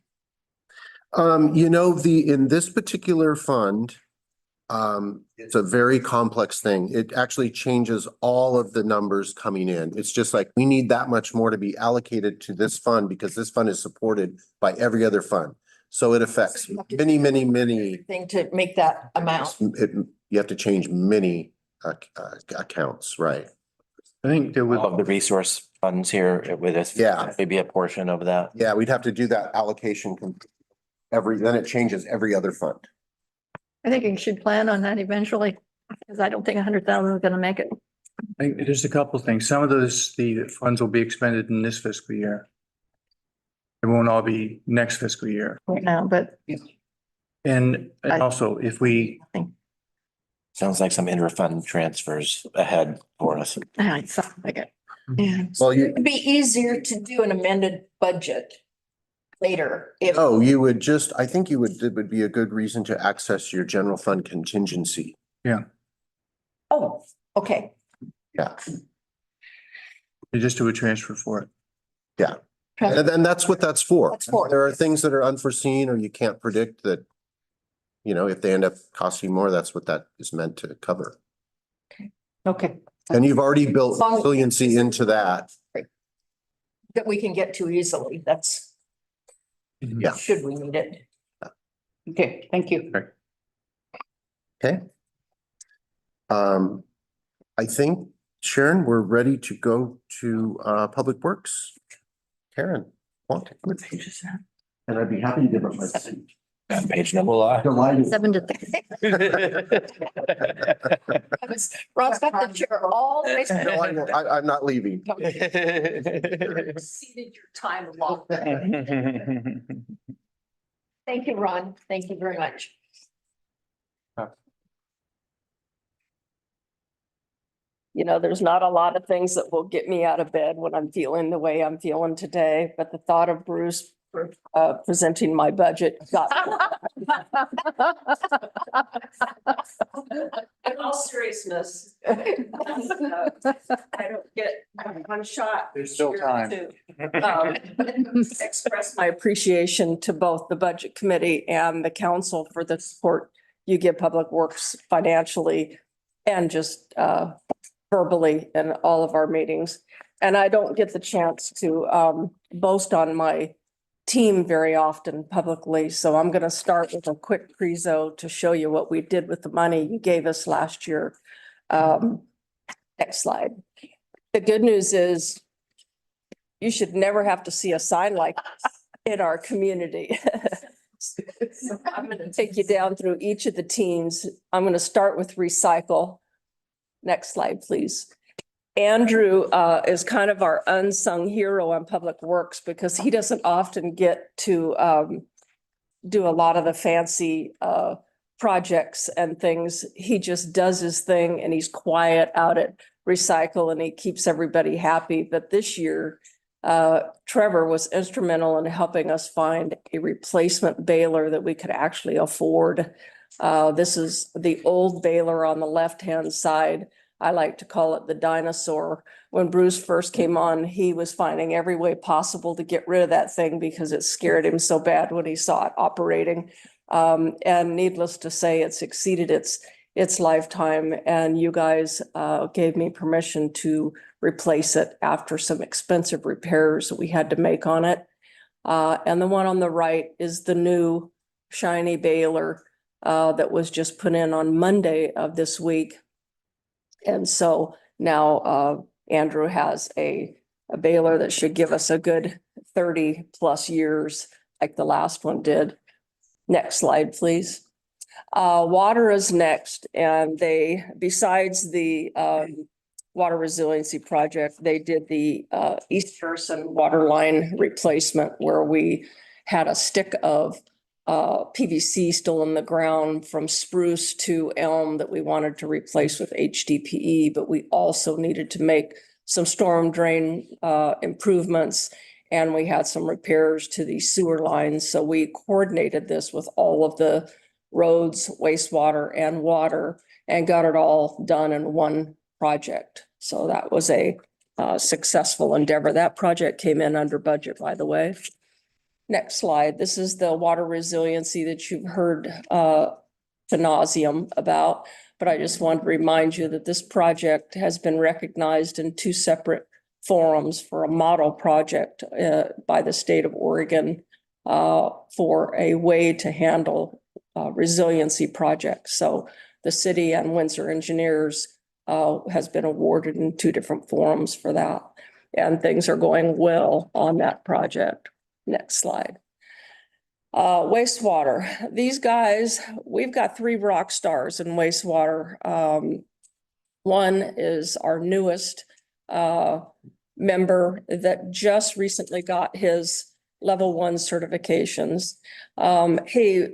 In this particular fund, it's a very complex thing. It actually changes all of the numbers coming in. It's just like, we need that much more to be allocated to this fund because this fund is supported by every other fund. So it affects many, many, many. thing to make that amount. You have to change many accounts, right? I think there of the was, resource funds here with us. Yeah. Maybe a portion of that. Yeah, we'd have to do that allocation then it changes every other fund. I think you should plan on that eventually, because I don't think 100,000 is gonna make it. I think there's a couple of things. Some of the funds will be expended in this fiscal year. It won't all be next fiscal year. Right now, but And I- also if we, Sounds like some interfund transfers ahead for us. I sound like it. Yeah. Well, It'd be easier to do an amended budget later if. I think it would be a good reason to access your general fund contingency. Yeah. Oh, okay. Yeah. You just do a transfer for it. And then that's what that's for. That's for. There are things that are unforeseen or you can't predict that, you know, if they end up costing more, that's what that is meant to cover. Okay. And you've already built As long as- resiliency into that. That we can get to easily. That's. Yeah. Should we need it? Okay, thank you. Okay. I think, Sharon, we're ready to go to Public Works. Karen, want What page is that? and I'd be happy to give up my seat. Page number. Delighted. 7 to 30. Ron's got the chair all the way. No, I won't. I'm not leaving. Exceeded your time a lot. Thank you, Ron. Thank you very much. You know, there's not a lot of things that will get me out of bed when I'm feeling the way I'm feeling today, but the thought of Bruce presenting my budget got. In all seriousness. I don't get one shot. There's still time. Express my appreciation to both the Budget Committee and the council for the support you give Public Works financially and just verbally in all of our meetings. And I don't get the chance to boast on my team very often publicly. So I'm going to start with a quick prezo to show you what we did with the money you gave us last year. Next slide. The good news is you should never have to see a sign like this in our community. So I'm going to take you down through each of the teams. I'm going to start with recycle. Next slide, please. Andrew is kind of our unsung hero on Public Works because he doesn't often get to do a lot of the fancy projects and things. He just does his thing and he's quiet out at recycle and he keeps everybody happy. But this year, Trevor was instrumental in helping us find a replacement baler that we could actually afford. This is the old baler on the left-hand side. I like to call it the dinosaur. When Bruce first came on, he was finding every way possible to get rid of that thing because it scared him so bad when he saw it operating. And needless to say, it's exceeded its lifetime. And you guys gave me permission to replace it after some expensive repairs that we had to make on it. And the one on the right is the new shiny baler that was just put in on Monday of this week. And so now Andrew has a baler that should give us a good 30 plus years like the last one did. Next slide, please. Water is next. And they, besides the water resiliency project, they did the East Harrison water line replacement where we had a stick of PVC still in the ground from spruce to elm that we wanted to replace with HDPE, but we also needed to make some storm drain improvements and we had some repairs to the sewer lines. So we coordinated this with all of the roads, wastewater and water and got it all done in one project. So that was a successful endeavor. That project came in under budget, by the way. Next slide. This is the water resiliency that you've heard to nauseum about, but I just want to remind you that this project has been recognized in 2 separate forums for a model project by the state of Oregon for a way to handle resiliency projects. So the city and Windsor Engineers has been awarded in 2 different forums for that, and things are going well on that project. Next slide. Wastewater. These guys, we've got 3 rock stars in wastewater. One is our newest member that just recently got his level 1 certifications. He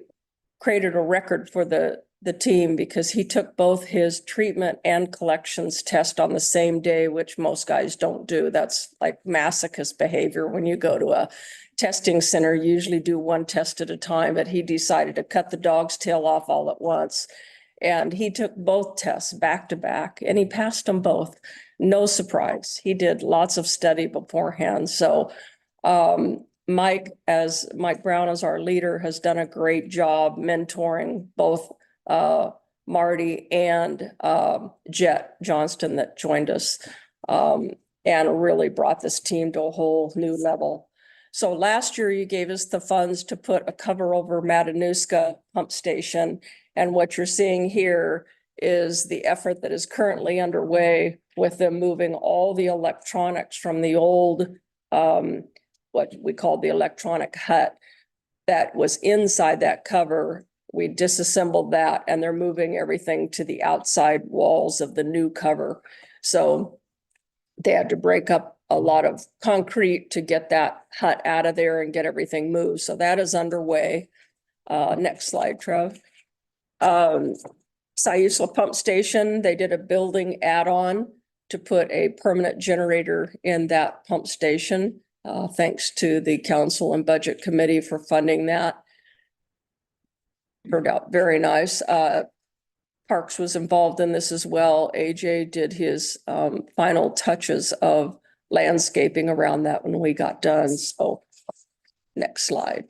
created a record for the team because he took both his treatment and collections test on the same day, which most guys don't do. That's like masochist behavior when you go to a testing center, usually do 1 test at a time, but he decided to cut the dog's tail off all at once. And he took both tests back to back and he passed them both. No surprise. He did lots of study beforehand. So Mike Brown as our leader has done a great job mentoring both Marty and Jet Johnston that joined us and really brought this team to a whole new level. So last year you gave us the funds to put a cover over Matanuska pump station. And what you're seeing here is the effort that is currently underway with them moving all the electronics from the old, what we call the electronic hut that was inside that cover. We disassembled that and they're moving everything to the outside walls of the new cover. So they had to break up a lot of concrete to get that hut out of there and get everything moved. So that is underway. Next slide, Trev. Siuslaw Pump Station, they did a building add-on to put a permanent generator in that pump station. Thanks to the Council and Budget Committee for funding that. Turned out very nice. Parks was involved in this as well. AJ did his final touches of landscaping around that when we got done. So next slide.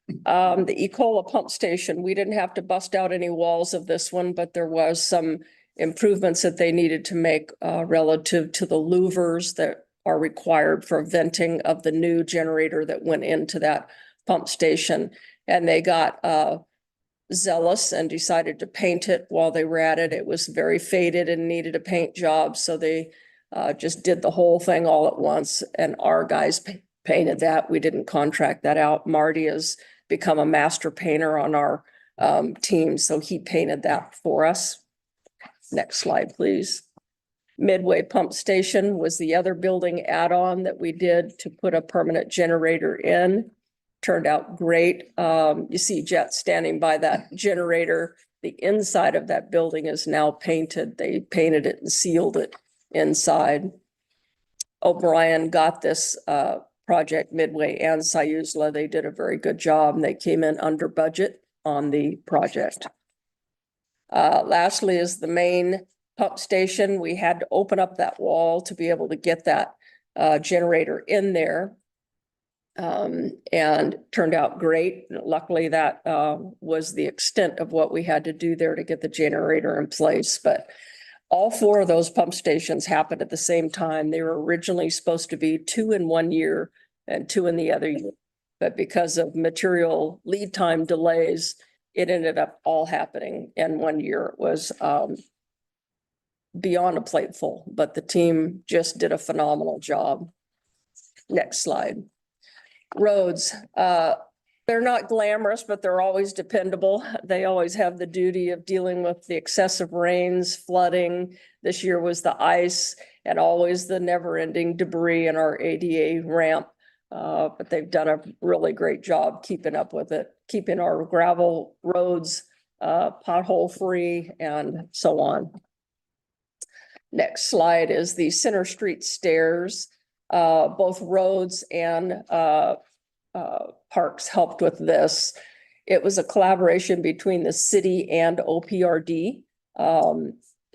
The Ecola pump station, we didn't have to bust out any walls of this one, but there was some improvements that they needed to make relative to the louvers that are required for venting of the new generator that went into that pump station. And they got zealous and decided to paint it while they were at it. It was very faded and needed a paint job. So they just did the whole thing all at once. And our guys painted that. We didn't contract that out. Marty has become a master painter on our team. So he painted that for us. Next slide, please. Midway Pump Station was the other building add-on that we did to put a permanent generator in. Turned out great. You see Jet standing by that generator. The inside of that building is now painted. They painted it and sealed it inside. O'Brien got this project, Midway and Siuslaw. They did a very good job and they came in under budget on the project. Lastly is the main pump station. We had to open up that wall to be able to get that generator in there. And turned out great. Luckily, that was the extent of what we had to do there to get the generator in place. But all four of those pump stations happened at the same time. They were originally supposed to be 2 in 1 year and 2 in the other year. But because of material lead time delays, it ended up all happening in 1 year. It was beyond a plateful, but the team just did a phenomenal job. Next slide. Roads, they're not glamorous, but they're always dependable. They always have the duty of dealing with the excessive rains, flooding. This year was the ice and always the never-ending debris in our ADA ramp. But they've done a really great job keeping up with it, keeping our gravel roads pothole-free and so on. Next slide is the Center Street stairs. Both roads and parks helped with this. It was a collaboration between the city and OPRD.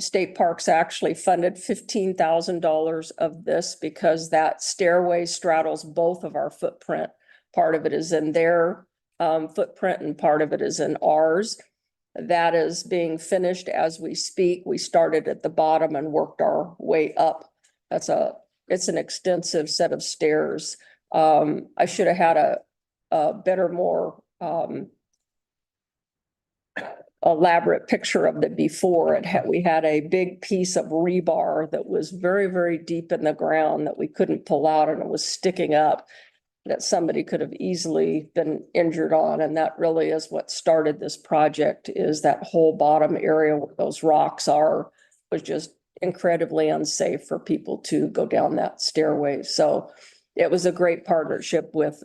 State Parks actually funded $15,000 of this because that stairway straddles both of our footprint. Part of it is in their footprint and part of it is in ours. That is being finished as we speak. We started at the bottom and worked our way up. It's an extensive set of stairs. I should have had a better, more elaborate picture of the before. We had a big piece of rebar that was very, very deep in the ground that we couldn't pull out and it was sticking up that somebody could have easily been injured on. And that really is what started this project, is that whole bottom area where those rocks are was just incredibly unsafe for people to go down that stairway. So it was a great partnership with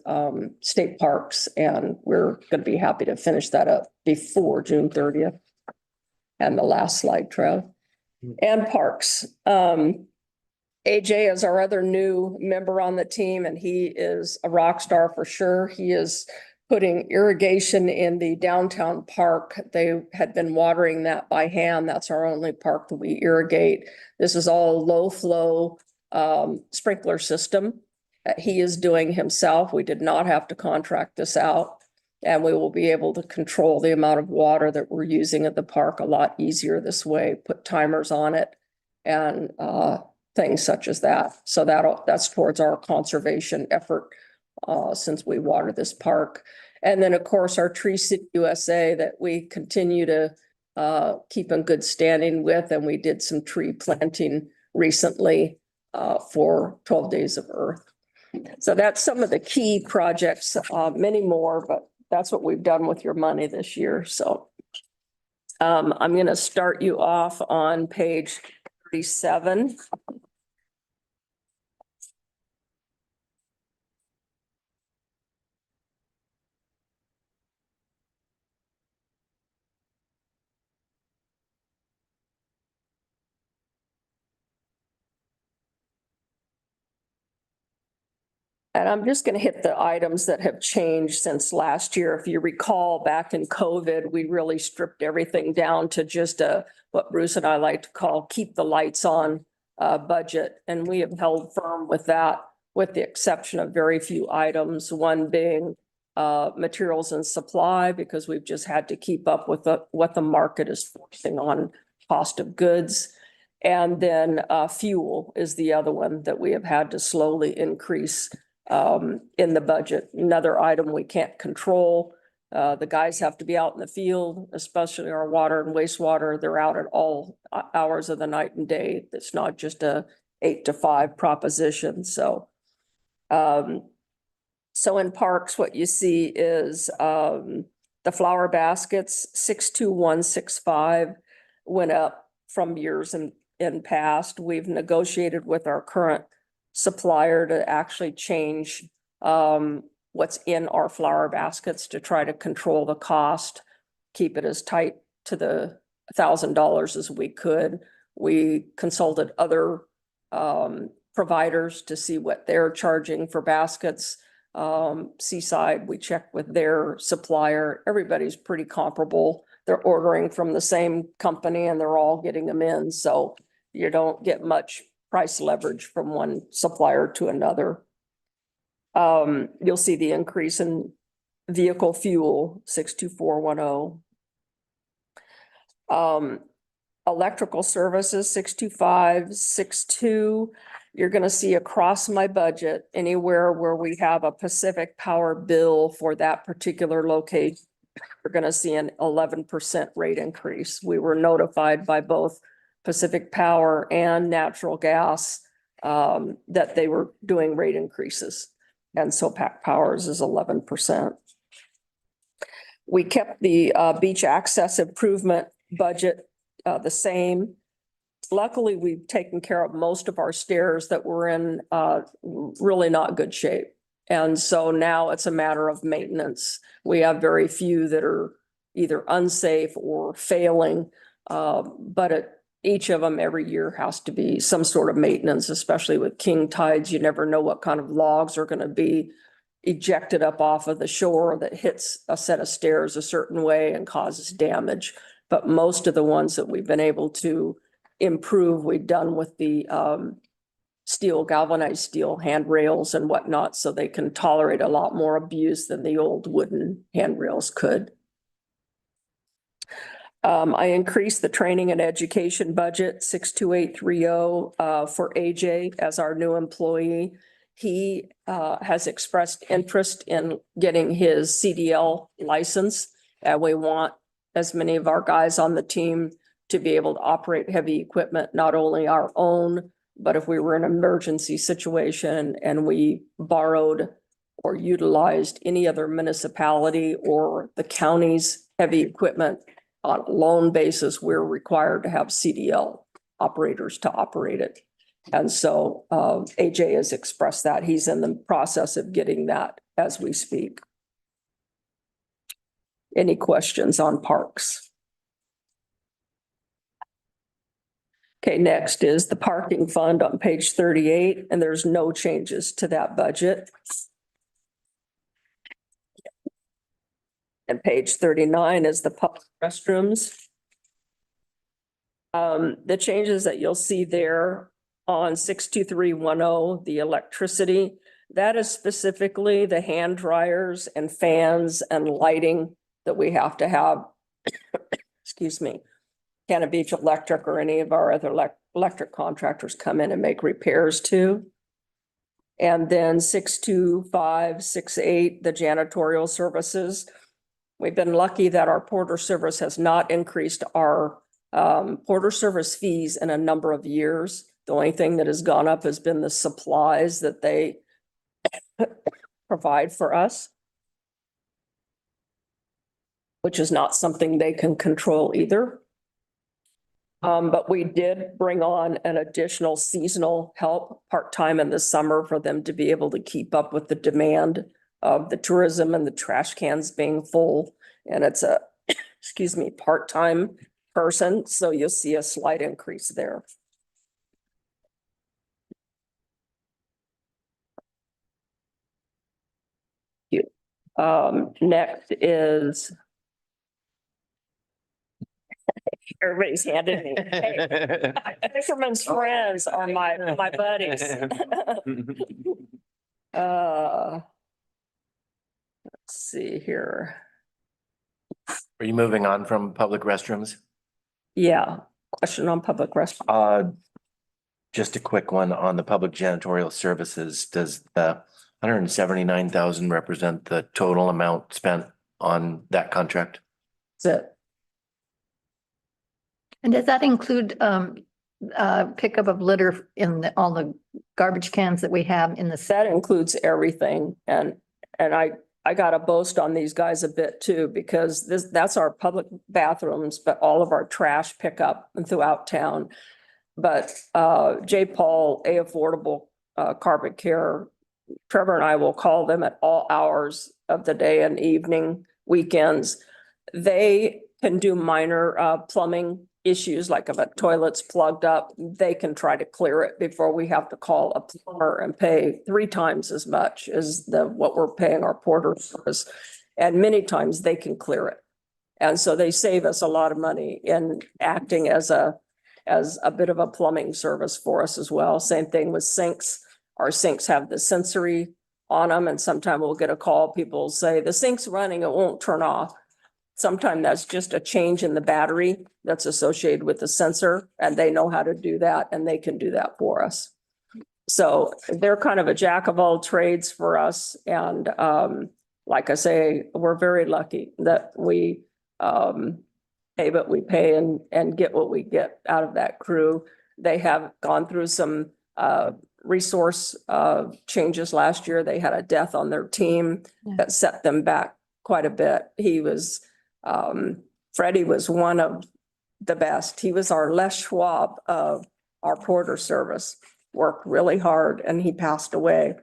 State Parks, and we're going to be happy to finish that up before June 30th. And the last slide, Trev. And Parks. AJ is our other new member on the team, and he is a rock star for sure. He is putting irrigation in the downtown park. They had been watering that by hand. That's our only park that we irrigate. This is all low flow sprinkler system that he is doing himself. We did not have to contract this out. And we will be able to control the amount of water that we're using at the park a lot easier this way, put timers on it and things such as that. So that's towards our conservation effort since we water this park. And then, of course, our Tree City USA that we continue to keep in good standing with. And we did some tree planting recently for 12 Days of Earth. So that's some of the key projects, many more, but that's what we've done with your money this year. So I'm going to start you off on page 37. And I'm just going to hit the items that have changed since last year. If you recall, back in COVID, we really stripped everything down to just what Bruce and I like to call keep the lights on budget. And we have held firm with that, with the exception of very few items, one being materials and supply, because we've just had to keep up with what the market is forcing on cost of goods. And then fuel is the other one that we have had to slowly increase in the budget. Another item we can't control. The guys have to be out in the field, especially our water and wastewater. They're out at all hours of the night and day. It's not just a 8 to 5 proposition. So in parks, what you see is the flower baskets, 62165 went up from years in past. We've negotiated with our current supplier to actually change what's in our flower baskets to try to control the cost, keep it as tight to the $1,000 as we could. We consulted other providers to see what they're charging for baskets. Seaside, we checked with their supplier. Everybody's pretty comparable. They're ordering from the same company and they're all getting them in. So you don't get much price leverage from one supplier to another. You'll see the increase in vehicle fuel, 62410. Electrical services, 62562. You're going to see across my budget, anywhere where we have a Pacific Power bill for that particular location, you're going to see an 11% rate increase. We were notified by both Pacific Power and natural gas that they were doing rate increases. And so Pac Powers is 11%. We kept the beach access improvement budget the same. Luckily, we've taken care of most of our stairs that were in really not good shape. And so now it's a matter of maintenance. We have very few that are either unsafe or failing, but each of them every year has to be some sort of maintenance, especially with king tides. You never know what kind of logs are going to be ejected up off of the shore that hits a set of stairs a certain way and causes damage. But most of the ones that we've been able to improve, we've done with the galvanized steel handrails and whatnot, so they can tolerate a lot more abuse than the old wooden handrails could. I increased the training and education budget, 62830, for AJ as our new employee. He has expressed interest in getting his CDL license, and we want as many of our guys on the team to be able to operate heavy equipment, not only our own, but if we were in an emergency situation and we borrowed or utilized any other municipality or the county's heavy equipment on a loan basis, we're required to have CDL operators to operate it. And so AJ has expressed that. He's in the process of getting that as we speak. Any questions on parks? Okay, next is the parking fund on page 38, and there's no changes to that budget. And page 39 is the public restrooms. The changes that you'll see there on 62310, the electricity, that is specifically the hand dryers and fans and lighting that we have to have. Excuse me. Cannon Beach Electric or any of our other electric contractors come in and make repairs to. And then 62568, the janitorial services. We've been lucky that our porter service has not increased our porter service fees in a number of years. The only thing that has gone up has been the supplies that they provide for us, which is not something they can control either. But we did bring on an additional seasonal help part-time in the summer for them to be able to keep up with the demand of the tourism and the trash cans being full. And it's a, excuse me, part-time person. So you'll see a slight increase there. Next is everybody's handed me. Hey, Fisherman's Friends are my buddies. Let's see here. Are you moving on from public restrooms? Yeah, question on public restrooms. Just a quick one on the public janitorial services. Does the 179,000 represent the total amount spent on that contract? That's it. And does that include pickup of litter in all the garbage cans that we have in the That includes everything. And I got to boast on these guys a bit too, because that's our public bathrooms, but all of our trash pickup and throughout town. But J. Paul, A Affordable Carpet Care, Trevor and I will call them at all hours of the day and evening, weekends. They can do minor plumbing issues, like if a toilet's plugged up, they can try to clear it before we have to call a plumber and pay 3 times as much as what we're paying our porter service. And many times they can clear it. And so they save us a lot of money in acting as a bit of a plumbing service for us as well. Same thing with sinks. Our sinks have the sensory on them, and sometimes we'll get a call, people say, the sink's running, it won't turn off. Sometimes that's just a change in the battery that's associated with the sensor, and they know how to do that, and they can do that for us. So they're kind of a jack of all trades for us. And like I say, we're very lucky that we pay what we pay and get what we get out of that crew. They have gone through some resource changes last year. They had a death on their team that set them back quite a bit. He was Freddie was one of the best. He was our Les Schwab of our porter service, worked really hard, and he passed away.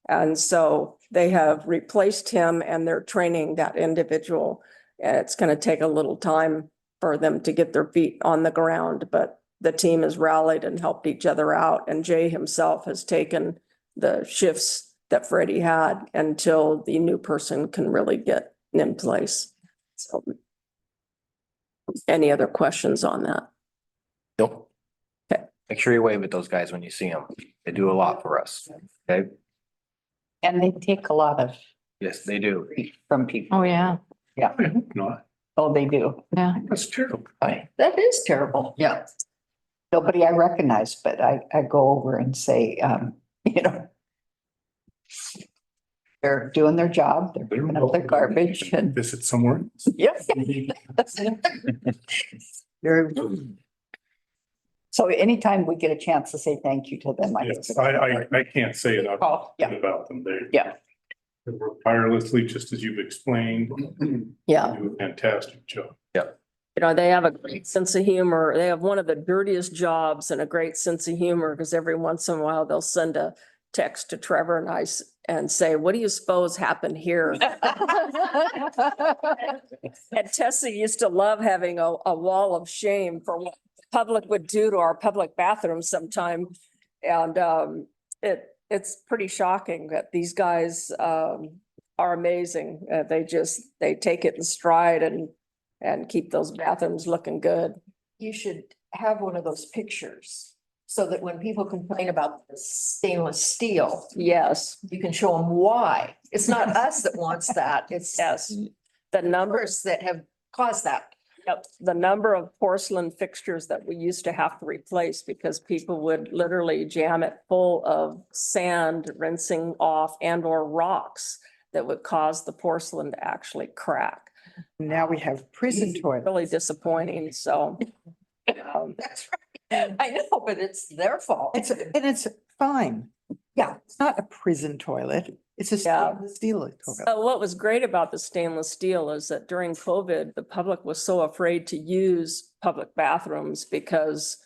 And so they have replaced him, and they're training that individual. And it's going to take a little time for them to get their feet on the ground, but the team has rallied and helped each other out. And Jay himself has taken the shifts that Freddie had until the new person can really get in place. So, any other questions on that? Nope. Okay. Make sure you wave at those guys when you see them. They do a lot for us. Okay? And they take a lot of Yes, they do. grief from people. Oh, yeah, I hope not. Oh, they do. yeah. That's terrible. That is terrible. Yeah. Nobody I recognize, but I go over and say, you know, they're doing their job, they're picking up their garbage and. Visit somewhere. Yes. So anytime we get a chance to say thank you to them. Yes, I can't say enough Oh, yeah, about them. yeah, They work tirelessly, just as you've explained. Yeah. Do a fantastic job. You know, they have a great sense of humor. They have one of the dirtiest jobs and a great sense of humor, because every once in a while they'll send a text to Trevor and I and say, what do you suppose happened here? And Tessie used to love having a wall of shame for what the public would do to our public bathrooms sometime. And it's pretty shocking that these guys are amazing. They take it in stride and keep those bathrooms looking good. You should have one of those pictures so that when people complain about the stainless steel, Yes, you can show them why. It's not us that wants that. It's yes. The numbers, numbers that have caused that. yep, the number of porcelain fixtures that we used to have to replace because people would literally jam it full of sand, rinsing off and or rocks that would cause the porcelain to actually crack. Now we have prison toilets. Really disappointing, so. That's right. I know, but it's their fault. It's fine. Yeah. It's not a prison toilet. It's a Yeah. stainless steel toilet. What was great about the stainless steel is that during COVID, the public was so afraid to use public bathrooms because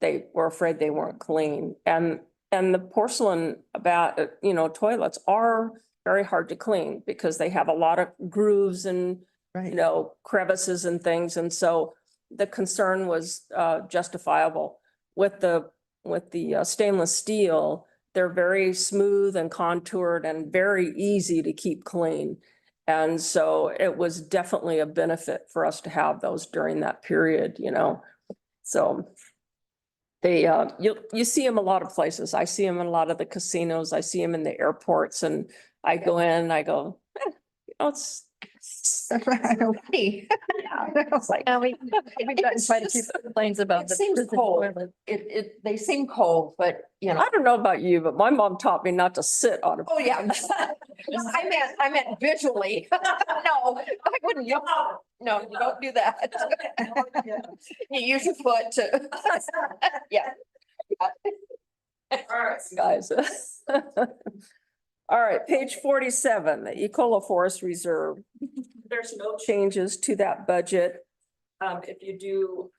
they were afraid they weren't clean. And the porcelain toilets are very hard to clean because they have a lot of grooves and, Right. crevices and things. And so the concern was justifiable. With the stainless steel, they're very smooth and contoured and very easy to keep clean. And so it was definitely a benefit for us to have those during that period, So they, you see them a lot of places. I see them in a lot of the casinos. I see them in the airports, and I go in and I go, it's Hey, it's like, Yeah, we've gotten quite a few complaints about It the seems prison cold. toilet. They seem cold, but I don't know about you, but my mom taught me not to sit on a. oh, yeah. I meant visually. No, I wouldn't, no, you don't do that. You use your foot to, yeah. Guys. All right, page 47, the Ecola Forest Reserve. There's no changes to that budget. If you do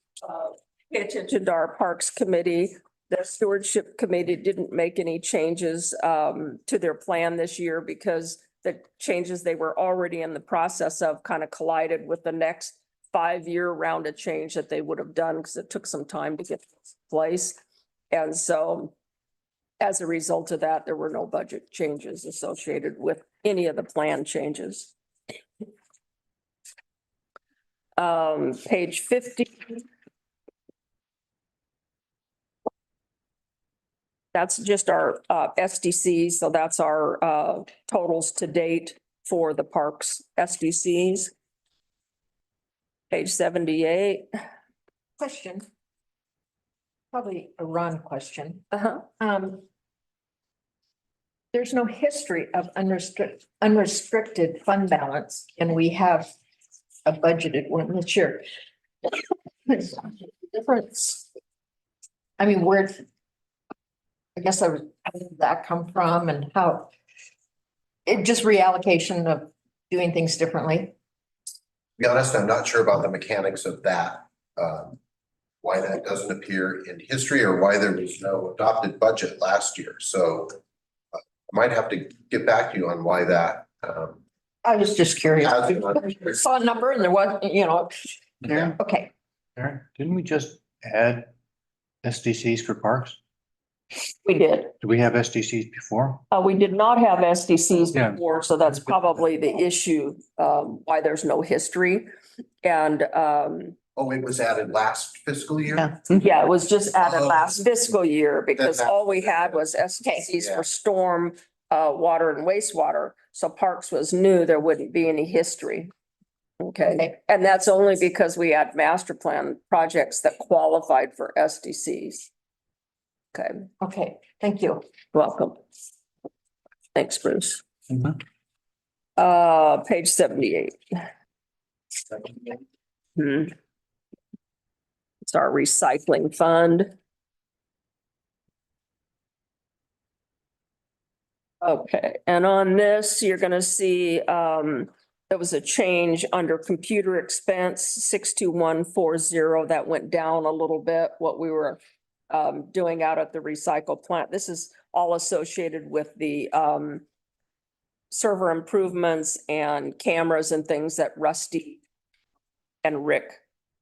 pay attention to our Parks Committee, the Stewardship Committee didn't make any changes to their plan this year because the changes they were already in the process of kind of collided with the next 5-year round of change that they would have done because it took some time to get in place. And so as a result of that, there were no budget changes associated with any of the plan changes. Page 50. That's just our SDCs. So that's our totals to date for the parks SDCs. Page 78. Question. Probably a Ron question. Uh-huh. There's no history of unrestricted fund balance, and we have a budgeted one this year. Difference. I mean, where did that come from and how? It just reallocation of doing things differently. To be honest, I'm not sure about the mechanics of that. Why that doesn't appear in history or why there was no adopted budget last year. So I might have to get back to you on why that. I was just curious. has- Saw a number and there was, Darren, okay. Darren, didn't we just add SDCs for parks? We did. Do we have SDCs before? We did not have SDCs Yeah. before, so that's probably the issue, why there's no history. And, Oh, it was added last fiscal year? Yeah. yeah, it was just added Oh. last fiscal year because That's- all we had was SDCs Yeah. for storm, water and wastewater. So parks was new, there wouldn't be any history. Okay, Okay. and that's only because we had master plan projects that qualified for SDCs. Okay, Okay, thank you. welcome. Thanks, Bruce. Mhm. Page 78. Hmm. It's our recycling fund. Okay, and on this, you're gonna see, there was a change under computer expense, 62140, that went down a little bit, what we were doing out at the recycle plant. This is all associated with the server improvements and cameras and things that Rusty and Rick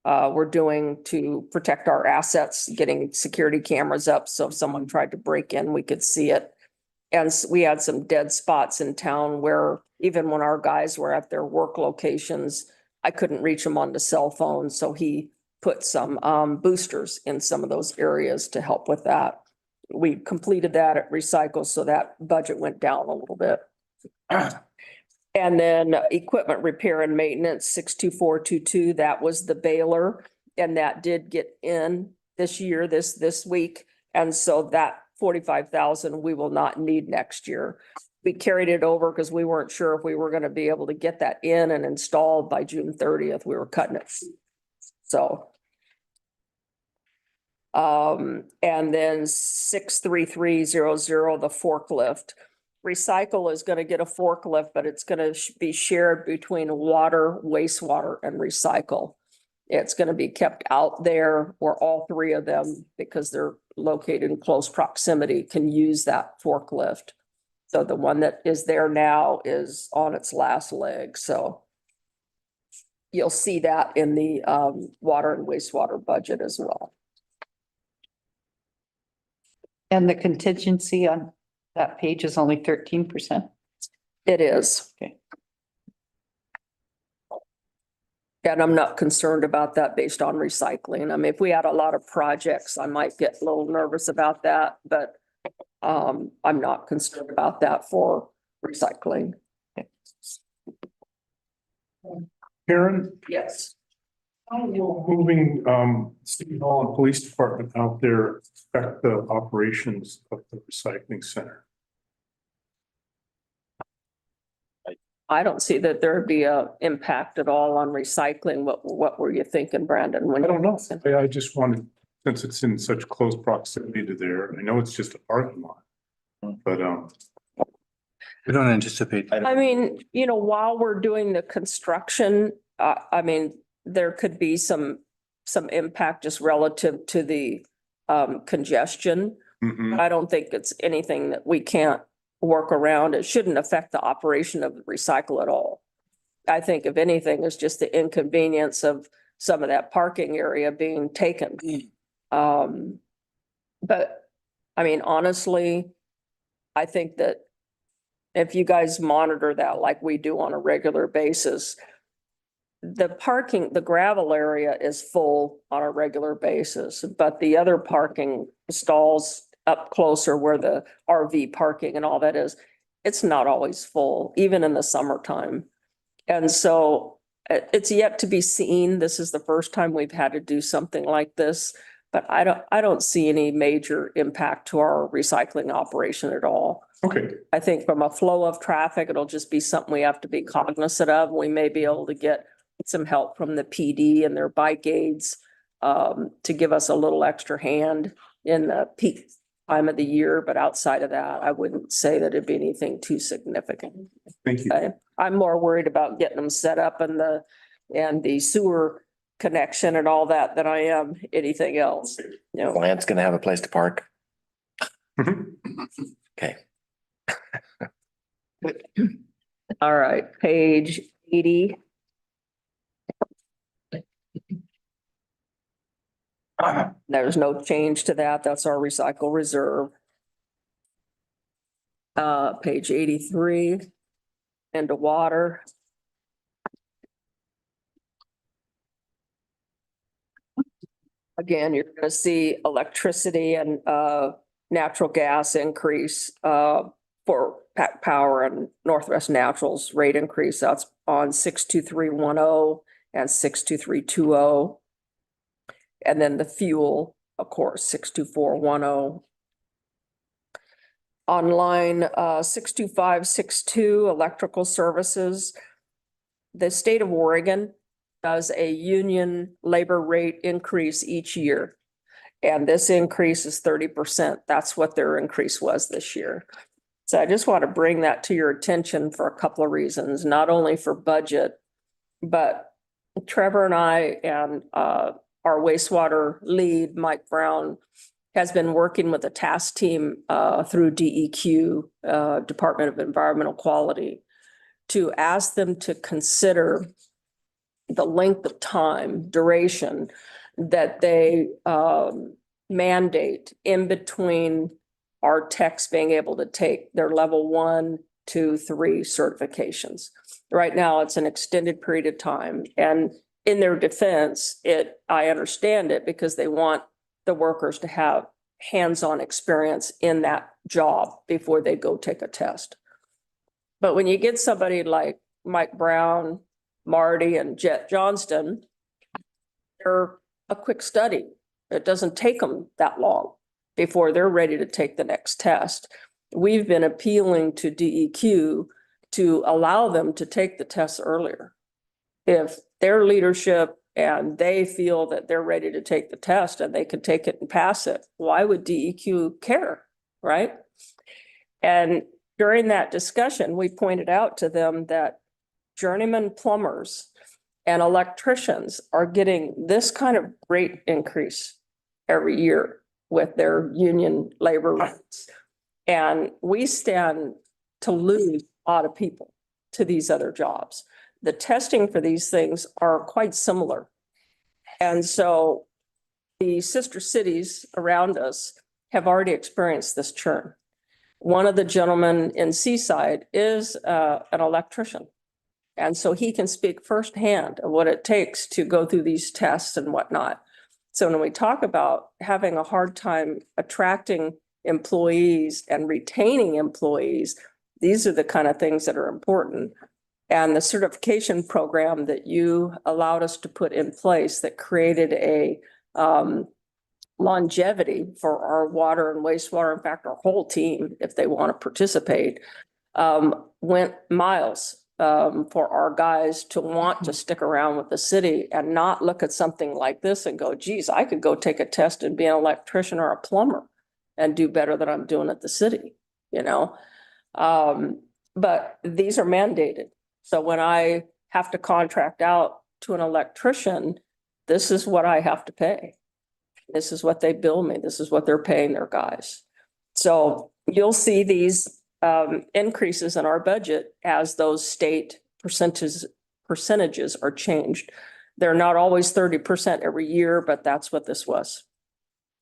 were doing to protect our assets, getting security cameras up. So if someone tried to break in, we could see it. And we had some dead spots in town where even when our guys were at their work locations, I couldn't reach them on the cell phone, so he put some boosters in some of those areas to help with that. We completed that at Recycle, so that budget went down a little bit. And then equipment repair and maintenance, 62422, that was the baler. And that did get in this year, this week. And so that 45,000 we will not need next year. We carried it over because we weren't sure if we were going to be able to get that in and installed by June 30th. We were cutting it. So. And then 63300, the forklift. Recycle is going to get a forklift, but it's going to be shared between water, wastewater, and recycle. It's going to be kept out there where all three of them, because they're located in close proximity, can use that forklift. So the one that is there now is on its last leg, so you'll see that in the water and wastewater budget as well. And the contingency on that page is only 13%. It is. Okay. And I'm not concerned about that based on recycling. I mean, if we had a lot of projects, I might get a little nervous about that, but I'm not concerned about that for recycling. Karen, Yes. how will moving City Hall and Police Department out there affect the operations of the recycling center? I don't see that there'd be a impact at all on recycling. What were you thinking, Brandon? I don't know. I just wanted, since it's in such close proximity to there, I know it's just a parking lot. But We don't anticipate. I mean, you know, while we're doing the construction, I mean, there could be some impact just relative to the congestion. mhm. I don't think it's anything that we can't work around. It shouldn't affect the operation of the recycle at all. I think if anything, it's just the inconvenience of some of that parking area being taken. But I mean, honestly, I think that if you guys monitor that like we do on a regular basis, the parking, the gravel area is full on a regular basis, but the other parking stalls up closer where the RV parking and all that is, it's not always full, even in the summertime. And so it's yet to be seen. This is the first time we've had to do something like this, but I don't see any major impact to our recycling operation at all. Okay, I think from a flow of traffic, it'll just be something we have to be cognizant of. We may be able to get some help from the PD and their bike aids to give us a little extra hand in the peak time of the year. But outside of that, I wouldn't say that it'd be anything too significant. thank you. Okay. I'm more worried about getting them set up and the sewer connection and all that than I am anything else. You know, Lance gonna have a place to park. Mhm. Okay. all right, page 80. There's no change to that. That's our recycle reserve. Page 83, into water. Again, you're gonna see electricity and natural gas increase for Pac Power and Northwest Naturals rate increase. That's on 62310 and 62320. And then the fuel, of course, 62410. On line 62562, electrical services. The state of Oregon does a union labor rate increase each year. And this increase is 30%. That's what their increase was this year. So I just want to bring that to your attention for a couple of reasons, not only for budget, but Trevor and I and our wastewater lead, Mike Brown, has been working with a task team through DEQ, Department of Environmental Quality, to ask them to consider the length of time, duration that they mandate in between our techs being able to take their level 1, 2, 3 certifications. Right now, it's an extended period of time, and in their defense, I understand it because they want the workers to have hands-on experience in that job before they go take a test. But when you get somebody like Mike Brown, Marty, and Jet Johnston, they're a quick study. It doesn't take them that long before they're ready to take the next test. We've been appealing to DEQ to allow them to take the tests earlier. If their leadership and they feel that they're ready to take the test and they can take it and pass it, why would DEQ care, right? And during that discussion, we pointed out to them that journeyman plumbers and electricians are getting this kind of rate increase every year with their union labor rates. And we stand to lose a lot of people to these other jobs. The testing for these things are quite similar. And so the sister cities around us have already experienced this churn. One of the gentlemen in Seaside is an electrician. And so he can speak firsthand of what it takes to go through these tests and whatnot. So when we talk about having a hard time attracting employees and retaining employees, these are the kind of things that are important. And the certification program that you allowed us to put in place that created a longevity for our water and wastewater, in fact, our whole team, if they want to participate, went miles for our guys to want to stick around with the city and not look at something like this and go, geez, I could go take a test and be an electrician or a plumber and do better than I'm doing at the city, you know? But these are mandated. So when I have to contract out to an electrician, this is what I have to pay. This is what they bill me. This is what they're paying their guys. So you'll see these increases in our budget as those state percentages are changed. They're not always 30% every year, but that's what this was.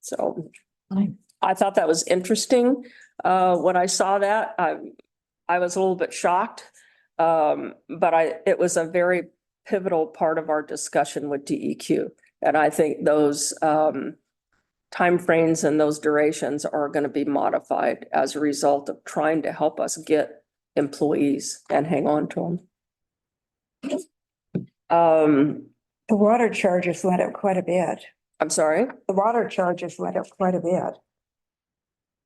So I thought that was interesting. When I saw that, I was a little bit shocked. But it was a very pivotal part of our discussion with DEQ. And I think those timeframes and those durations are going to be modified as a result of trying to help us get employees and hang on to them. The water charges went up quite a bit. I'm sorry? The water charges went up quite a bit.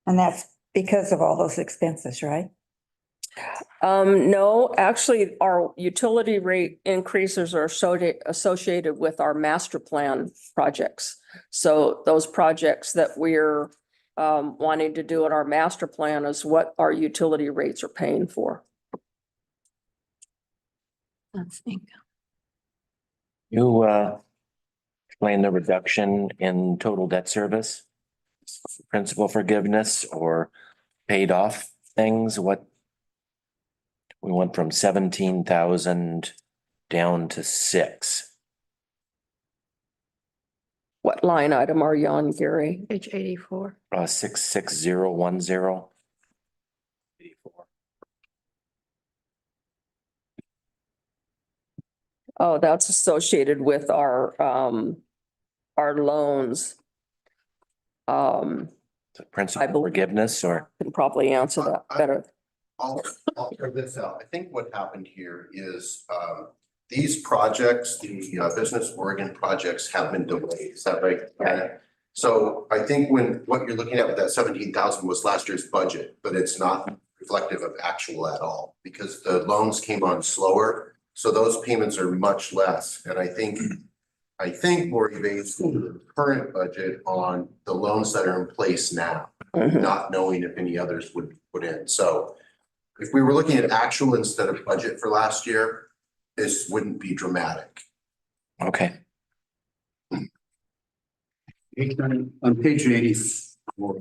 And that's because of all those expenses, right? No, actually, our utility rate increases are associated with our master plan projects. So those projects that we're wanting to do in our master plan is what our utility rates are paying for. You explain the reduction in total debt service, principal forgiveness or paid off things, what? We went from 17,000 down to 6. What line item are you on, Gary? Page 84. 66010. 84. Oh, that's associated with our loans. So principal forgiveness or? Can probably answer that better. I'll throw this out. I think what happened here is, these projects, the Business Oregon projects have been delayed. Is that right? Right. So I think what you're looking at with that 17,000 was last year's budget, but it's not reflective of actual at all because the loans came on slower. So those payments are much less. And I think Lori based the current budget on the loans that are in place now, not knowing if any others would be put in. So if we were looking at actual instead of budget for last year, this wouldn't be dramatic. Okay. On page 84.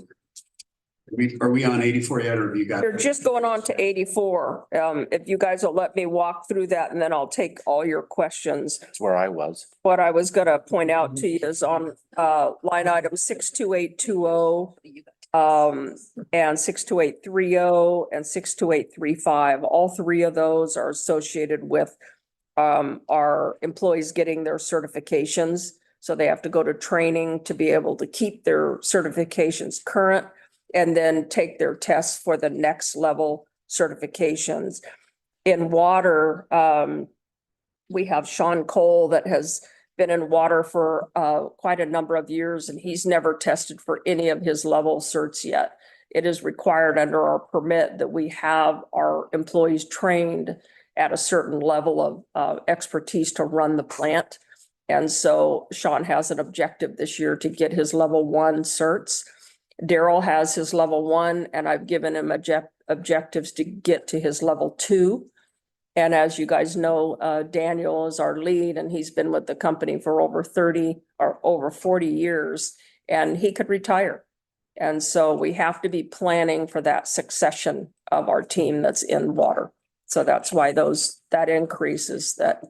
Are we on 84 yet, or have you got? You're just going on to 84. If you guys will let me walk through that and then I'll take all your questions. That's where I was. What I was gonna point out to you is on line item 62820. And 62830 and 62835. All three of those are associated with our employees getting their certifications. So they have to go to training to be able to keep their certifications current and then take their tests for the next level certifications. In water, we have Sean Cole that has been in water for quite a number of years, and he's never tested for any of his level certs yet. It is required under our permit that we have our employees trained at a certain level of expertise to run the plant. And so Sean has an objective this year to get his level 1 certs. Daryl has his level 1, and I've given him objectives to get to his level 2. And as you guys know, Daniel is our lead, and he's been with the company for over 30 or over 40 years, and he could retire. And so we have to be planning for that succession of our team that's in water. So that's why that increases that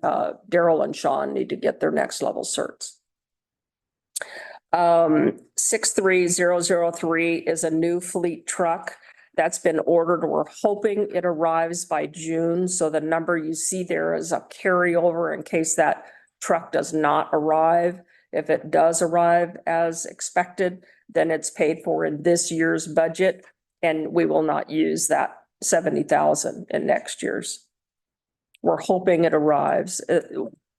Daryl and Sean need to get their next level certs. 63003 is a new fleet truck that's been ordered. We're hoping it arrives by June. So the number you see there is a carryover in case that truck does not arrive. If it does arrive as expected, then it's paid for in this year's budget, and we will not use that 70,000 in next year's. We're hoping it arrives.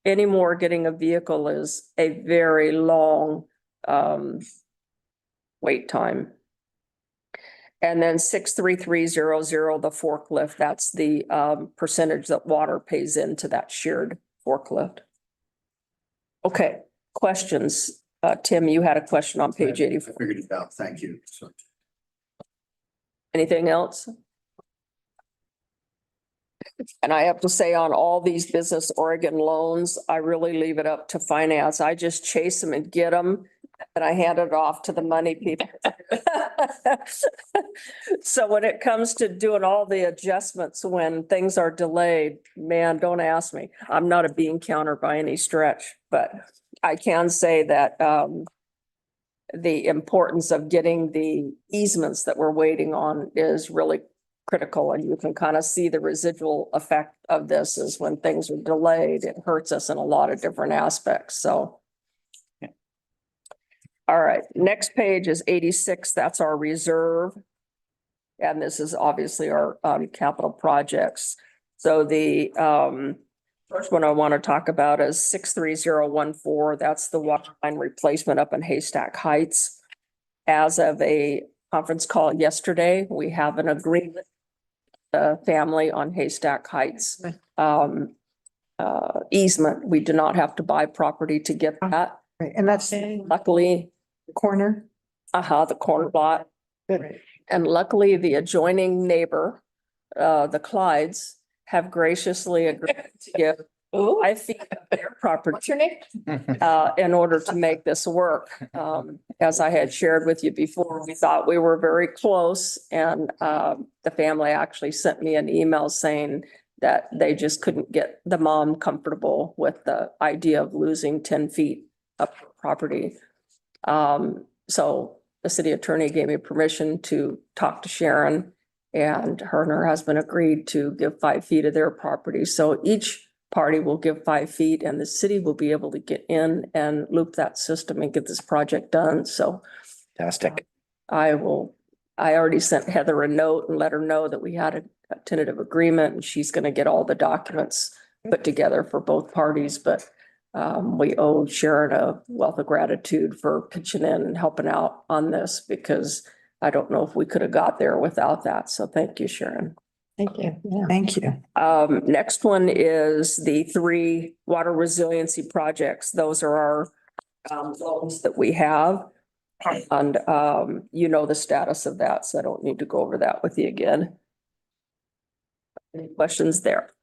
Any more getting a vehicle is a very long wait time. And then 63300, the forklift, that's the percentage that water pays into that shared forklift. Okay, questions. Tim, you had a question on page 84. I figured it out. Thank you. So Anything else? And I have to say, on all these Business Oregon loans, I really leave it up to finance. I just chase them and get them, and I hand it off to the money people. So when it comes to doing all the adjustments when things are delayed, man, don't ask me. I'm not a bean counter by any stretch, but I can say that the importance of getting the easements that we're waiting on is really critical, and you can kind of see the residual effect of this is when things are delayed, it hurts us in a lot of different aspects. So. Yeah. All right, next page is 86. That's our reserve. And this is obviously our capital projects. So the first one I want to talk about is 63014. That's the water line replacement up in Haystack Heights. As of a conference call yesterday, we have an agreement family on Haystack Heights easement. We do not have to buy property to get that. Right, and that's Luckily, the corner. the corner lot. Good. And luckily, the adjoining neighbor, the Clydes, have graciously agreed to give 5 feet of their property. What's your name? In order to make this work. As I had shared with you before, we thought we were very close, and the family actually sent me an email saying that they just couldn't get the mom comfortable with the idea of losing 10 feet of property. So the city attorney gave me permission to talk to Sharon, and her husband agreed to give 5 feet of their property. So each party will give 5 feet, and the city will be able to get in and loop that system and get this project done. So Fantastic. I already sent Heather a note and let her know that we had a tentative agreement, and she's going to get all the documents put together for both parties. But we owe Sharon a wealth of gratitude for pitching in and helping out on this, because I don't know if we could have got there without that. So thank you, Sharon. Thank you. Thank you. Next one is the 3 water resiliency projects. Those are our loans that we have. And you know the status of that, so I don't need to go over that with you again. Any questions there?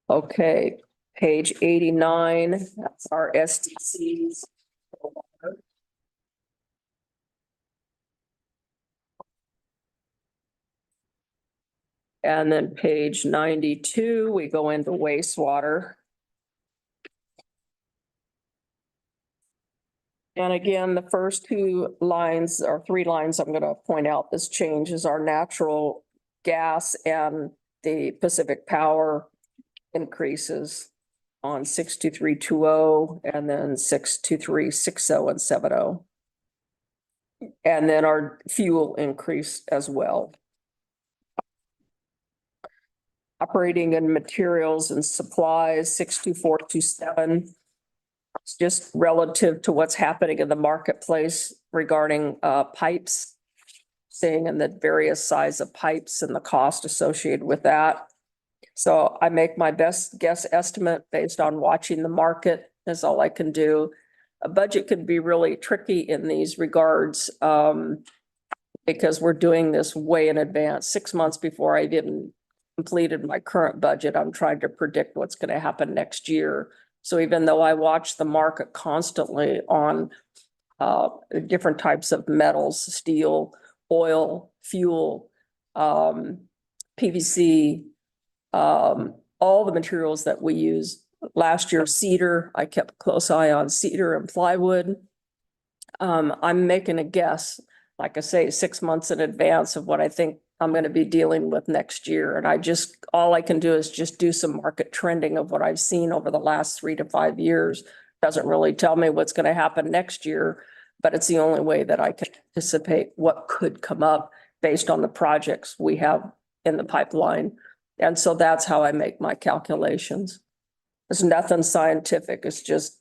Okay, page 89, that's our SDCs. And then page 92, we go into wastewater. And again, the first two lines or three lines I'm gonna point out, this change is our natural gas and the Pacific Power increases on 62320 and then 62360 and 70. And then our fuel increase as well. Operating and materials and supplies, 62427. It's just relative to what's happening in the marketplace regarding pipes. Seeing in the various size of pipes and the cost associated with that. So I make my best guess estimate based on watching the market is all I can do. A budget can be really tricky in these regards because we're doing this way in advance, 6 months before I've even completed my current budget. I'm trying to predict what's going to happen next year. So even though I watch the market constantly on different types of metals, steel, oil, fuel, PVC, all the materials that we use. Last year, cedar, I kept a close eye on cedar and plywood. I'm making a guess, like I say, 6 months in advance of what I think I'm going to be dealing with next year. And all I can do is just do some market trending of what I've seen over the last 3 to 5 years. Doesn't really tell me what's going to happen next year, but it's the only way that I can anticipate what could come up based on the projects we have in the pipeline. And so that's how I make my calculations. There's nothing scientific. It's just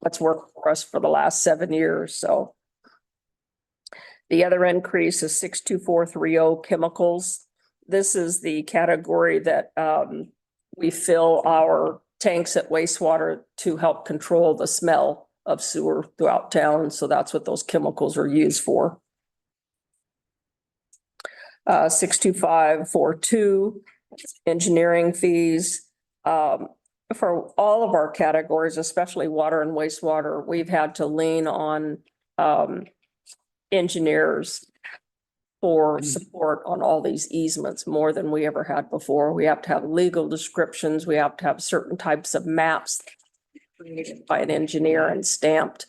what's worked for us for the last 7 years. So the other increase is 62430 chemicals. This is the category that we fill our tanks at wastewater to help control the smell of sewer throughout town. So that's what those chemicals are used for. 62542 engineering fees. For all of our categories, especially water and wastewater, we've had to lean on engineers for support on all these easements more than we ever had before. We have to have legal descriptions. We have to have certain types of maps created by an engineer and stamped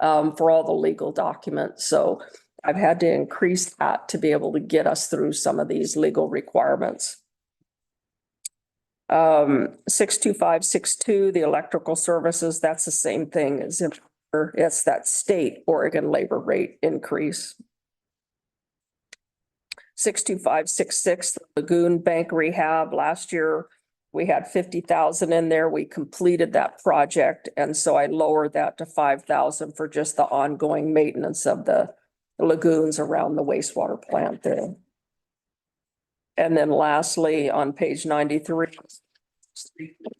for all the legal documents. So I've had to increase that to be able to get us through some of these legal requirements. 62562, the electrical services, that's the same thing as it's that state Oregon labor rate increase. 62566, the Lagoon Bank rehab. Last year, we had 50,000 in there. We completed that project. And so I lowered that to 5,000 for just the ongoing maintenance of the lagoons around the wastewater plant there. And then lastly, on page 93,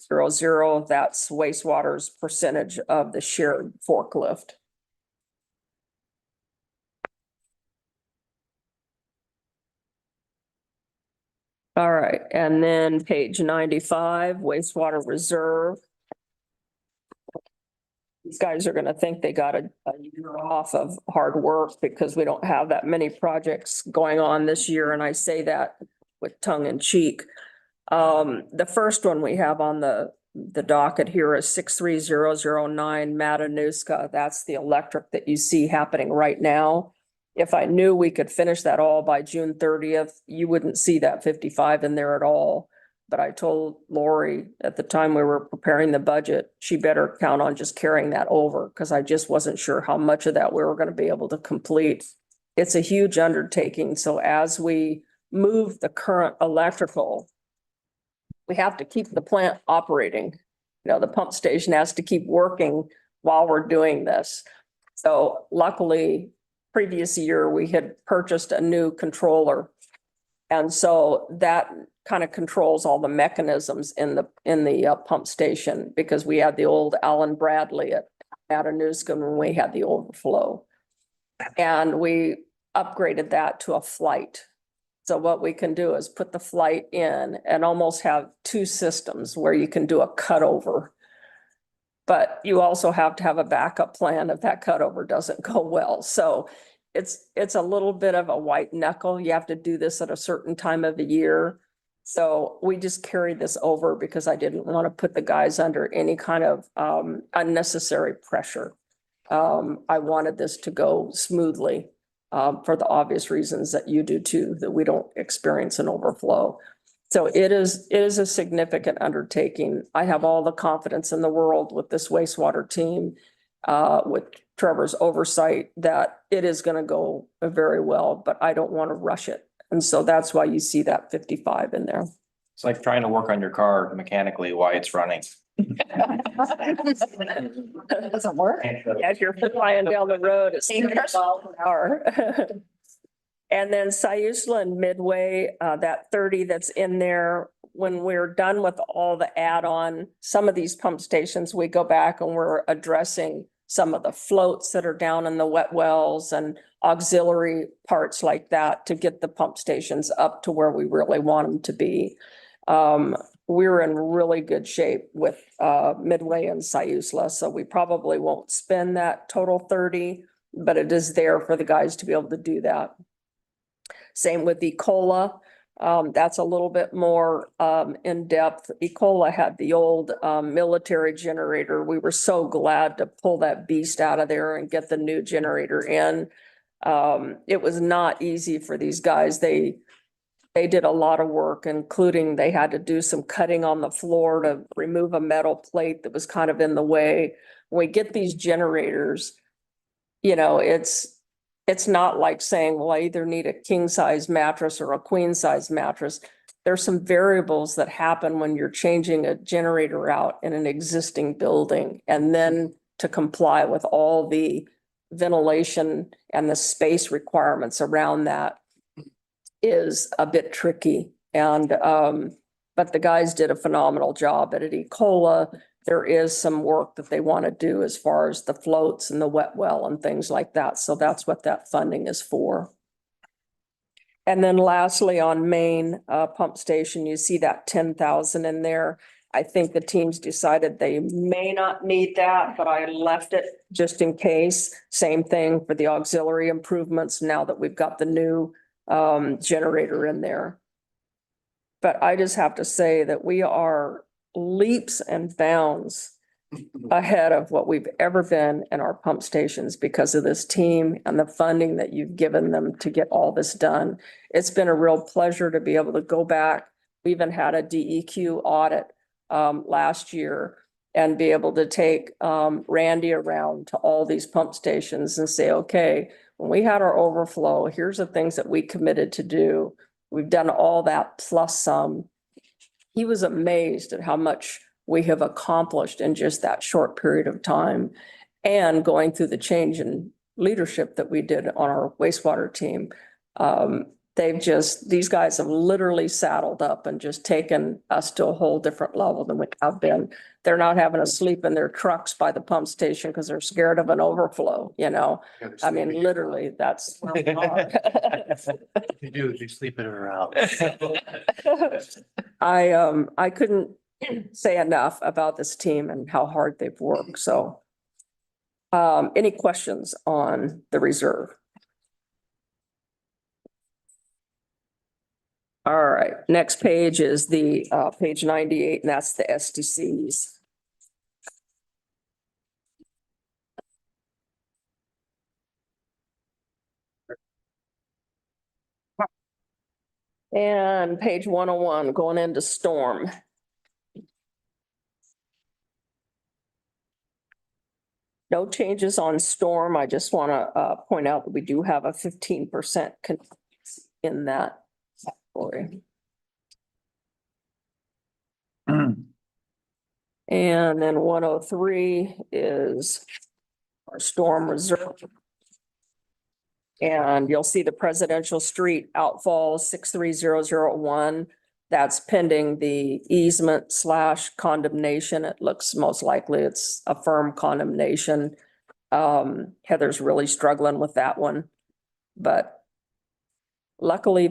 300, that's wastewater's percentage of the shared forklift. All right, and then page 95, wastewater reserve. These guys are going to think they got a year off of hard work because we don't have that many projects going on this year. And I say that with tongue in cheek. The first one we have on the docket here is 63009 Matanuska. That's the electric that you see happening right now. If I knew we could finish that all by June 30th, you wouldn't see that 55 in there at all. But I told Lori at the time we were preparing the budget, she better count on just carrying that over because I just wasn't sure how much of that we were going to be able to complete. It's a huge undertaking. So as we move the current electrical, we have to keep the plant operating. You know, the pump station has to keep working while we're doing this. So luckily, previous year, we had purchased a new controller. And so that kind of controls all the mechanisms in the pump station because we had the old Allen Bradley at Matanuska when we had the overflow. And we upgraded that to a flight. So what we can do is put the flight in and almost have two systems where you can do a cutover. But you also have to have a backup plan if that cutover doesn't go well. So it's a little bit of a white knuckle. You have to do this at a certain time of the year. So we just carried this over because I didn't want to put the guys under any kind of unnecessary pressure. I wanted this to go smoothly, for the obvious reasons that you do too, that we don't experience an overflow. So it is a significant undertaking. I have all the confidence in the world with this wastewater team, with Trevor's oversight, that it is going to go very well, but I don't want to rush it. And so that's why you see that 55 in there. It's like trying to work on your car mechanically while it's running. Doesn't work. As you're flying down the road, it's 30 miles an hour. And then Siuslaw and Midway, that 30 that's in there, when we're done with all the add-on, some of these pump stations, we go back and we're addressing some of the floats that are down in the wet wells and auxiliary parts like that to get the pump stations up to where we really want them to be. We're in really good shape with Midway and Siuslaw, so we probably won't spend that total 30, but it is there for the guys to be able to do that. Same with Ecola. That's a little bit more in depth. Ecola had the old military generator. We were so glad to pull that beast out of there and get the new generator in. It was not easy for these guys. They did a lot of work, including they had to do some cutting on the floor to remove a metal plate that was kind of in the way. When we get these generators, you know, it's not like saying, well, I either need a king size mattress or a queen size mattress. There's some variables that happen when you're changing a generator out in an existing building, and then to comply with all the ventilation and the space requirements around that is a bit tricky. And, but the guys did a phenomenal job at Ecola. There is some work that they want to do as far as the floats and the wet well and things like that. So that's what that funding is for. And then lastly, on Main pump station, you see that 10,000 in there. I think the teams decided they may not need that, but I left it just in case. Same thing for the auxiliary improvements now that we've got the new generator in there. But I just have to say that we are leaps and bounds ahead of what we've ever been in our pump stations because of this team and the funding that you've given them to get all this done. It's been a real pleasure to be able to go back. We even had a DEQ audit last year and be able to take Randy around to all these pump stations and say, okay, when we had our overflow, here's the things that we committed to do. We've done all that plus some. He was amazed at how much we have accomplished in just that short period of time, and going through the change in leadership that we did on our wastewater team. These guys have literally saddled up and just taken us to a whole different level than we have been. They're not having to sleep in their trucks by the pump station because they're scared of an overflow, you know? I mean, literally, that's where we are. You do, you sleep it around. I couldn't say enough about this team and how hard they've worked. So any questions on the reserve? All right, next page is the page 98, and that's the SDCs. And page 101, going into storm. No changes on storm. I just want to point out that we do have a 15% in that category. And then 103 is our storm reserve. And you'll see the Presidential Street outfall 63001. That's pending the easement / condemnation. It looks most likely it's a firm condemnation. Heather's really struggling with that one. But luckily,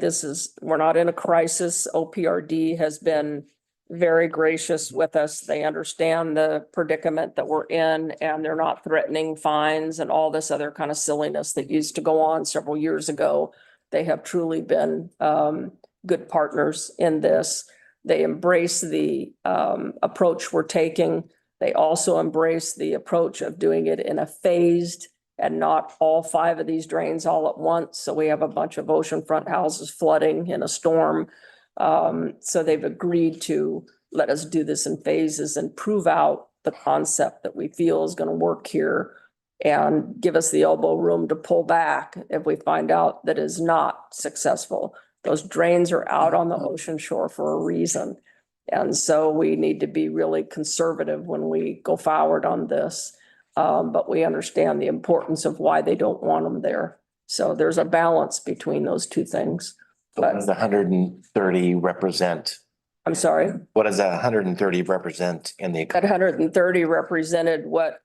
we're not in a crisis. OPRD has been very gracious with us. They understand the predicament that we're in, and they're not threatening fines and all this other kind of silliness that used to go on several years ago. They have truly been good partners in this. They embrace the approach we're taking. They also embrace the approach of doing it in a phased and not all 5 of these drains all at once. So we have a bunch of oceanfront houses flooding in a storm. So they've agreed to let us do this in phases and prove out the concept that we feel is going to work here and give us the elbow room to pull back if we find out that is not successful. Those drains are out on the ocean shore for a reason. And so we need to be really conservative when we go forward on this. But we understand the importance of why they don't want them there. So there's a balance between those two things. What does the 130 represent? I'm sorry, What does that 130 represent in the? that 130 represented what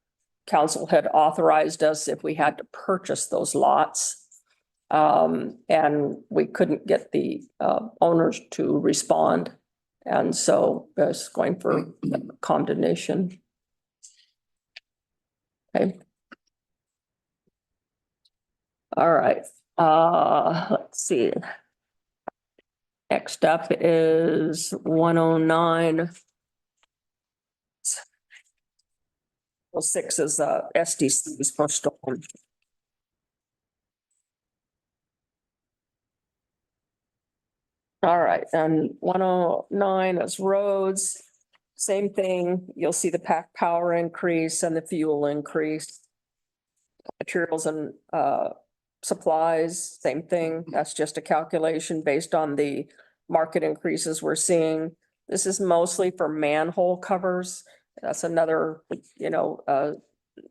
council had authorized us if we had to purchase those lots. And we couldn't get the owners to respond. And so it's going for condemnation. Okay. All right, let's see. Next up is 109. Well, 6 is SDC's for storm. All right, and 109 is roads. Same thing. You'll see the pack power increase and the fuel increase. Materials and supplies, same thing. That's just a calculation based on the market increases we're seeing. This is mostly for manhole covers. That's another,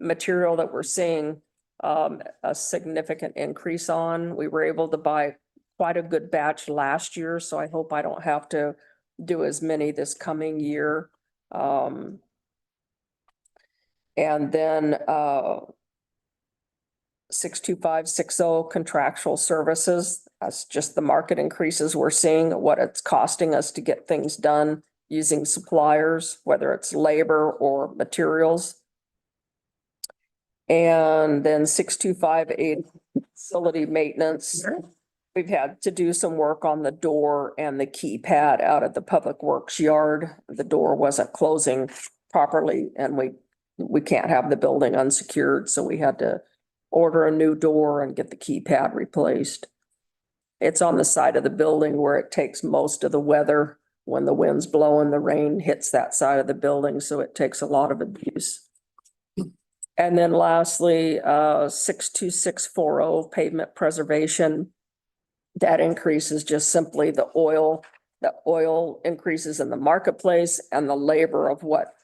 material that we're seeing a significant increase on. We were able to buy quite a good batch last year, so I hope I don't have to do as many this coming year. And then 62560 contractual services. That's just the market increases we're seeing, what it's costing us to get things done using suppliers, whether it's labor or materials. And then 6258 facility maintenance. We've had to do some work on the door and the keypad out at the Public Works yard. The door wasn't closing properly and we can't have the building unsecured, so we had to order a new door and get the keypad replaced. It's on the side of the building where it takes most of the weather. When the wind's blowing, the rain hits that side of the building, so it takes a lot of abuse. And then lastly, 62640 pavement preservation. That increase is just simply the oil increases in the marketplace and the labor of what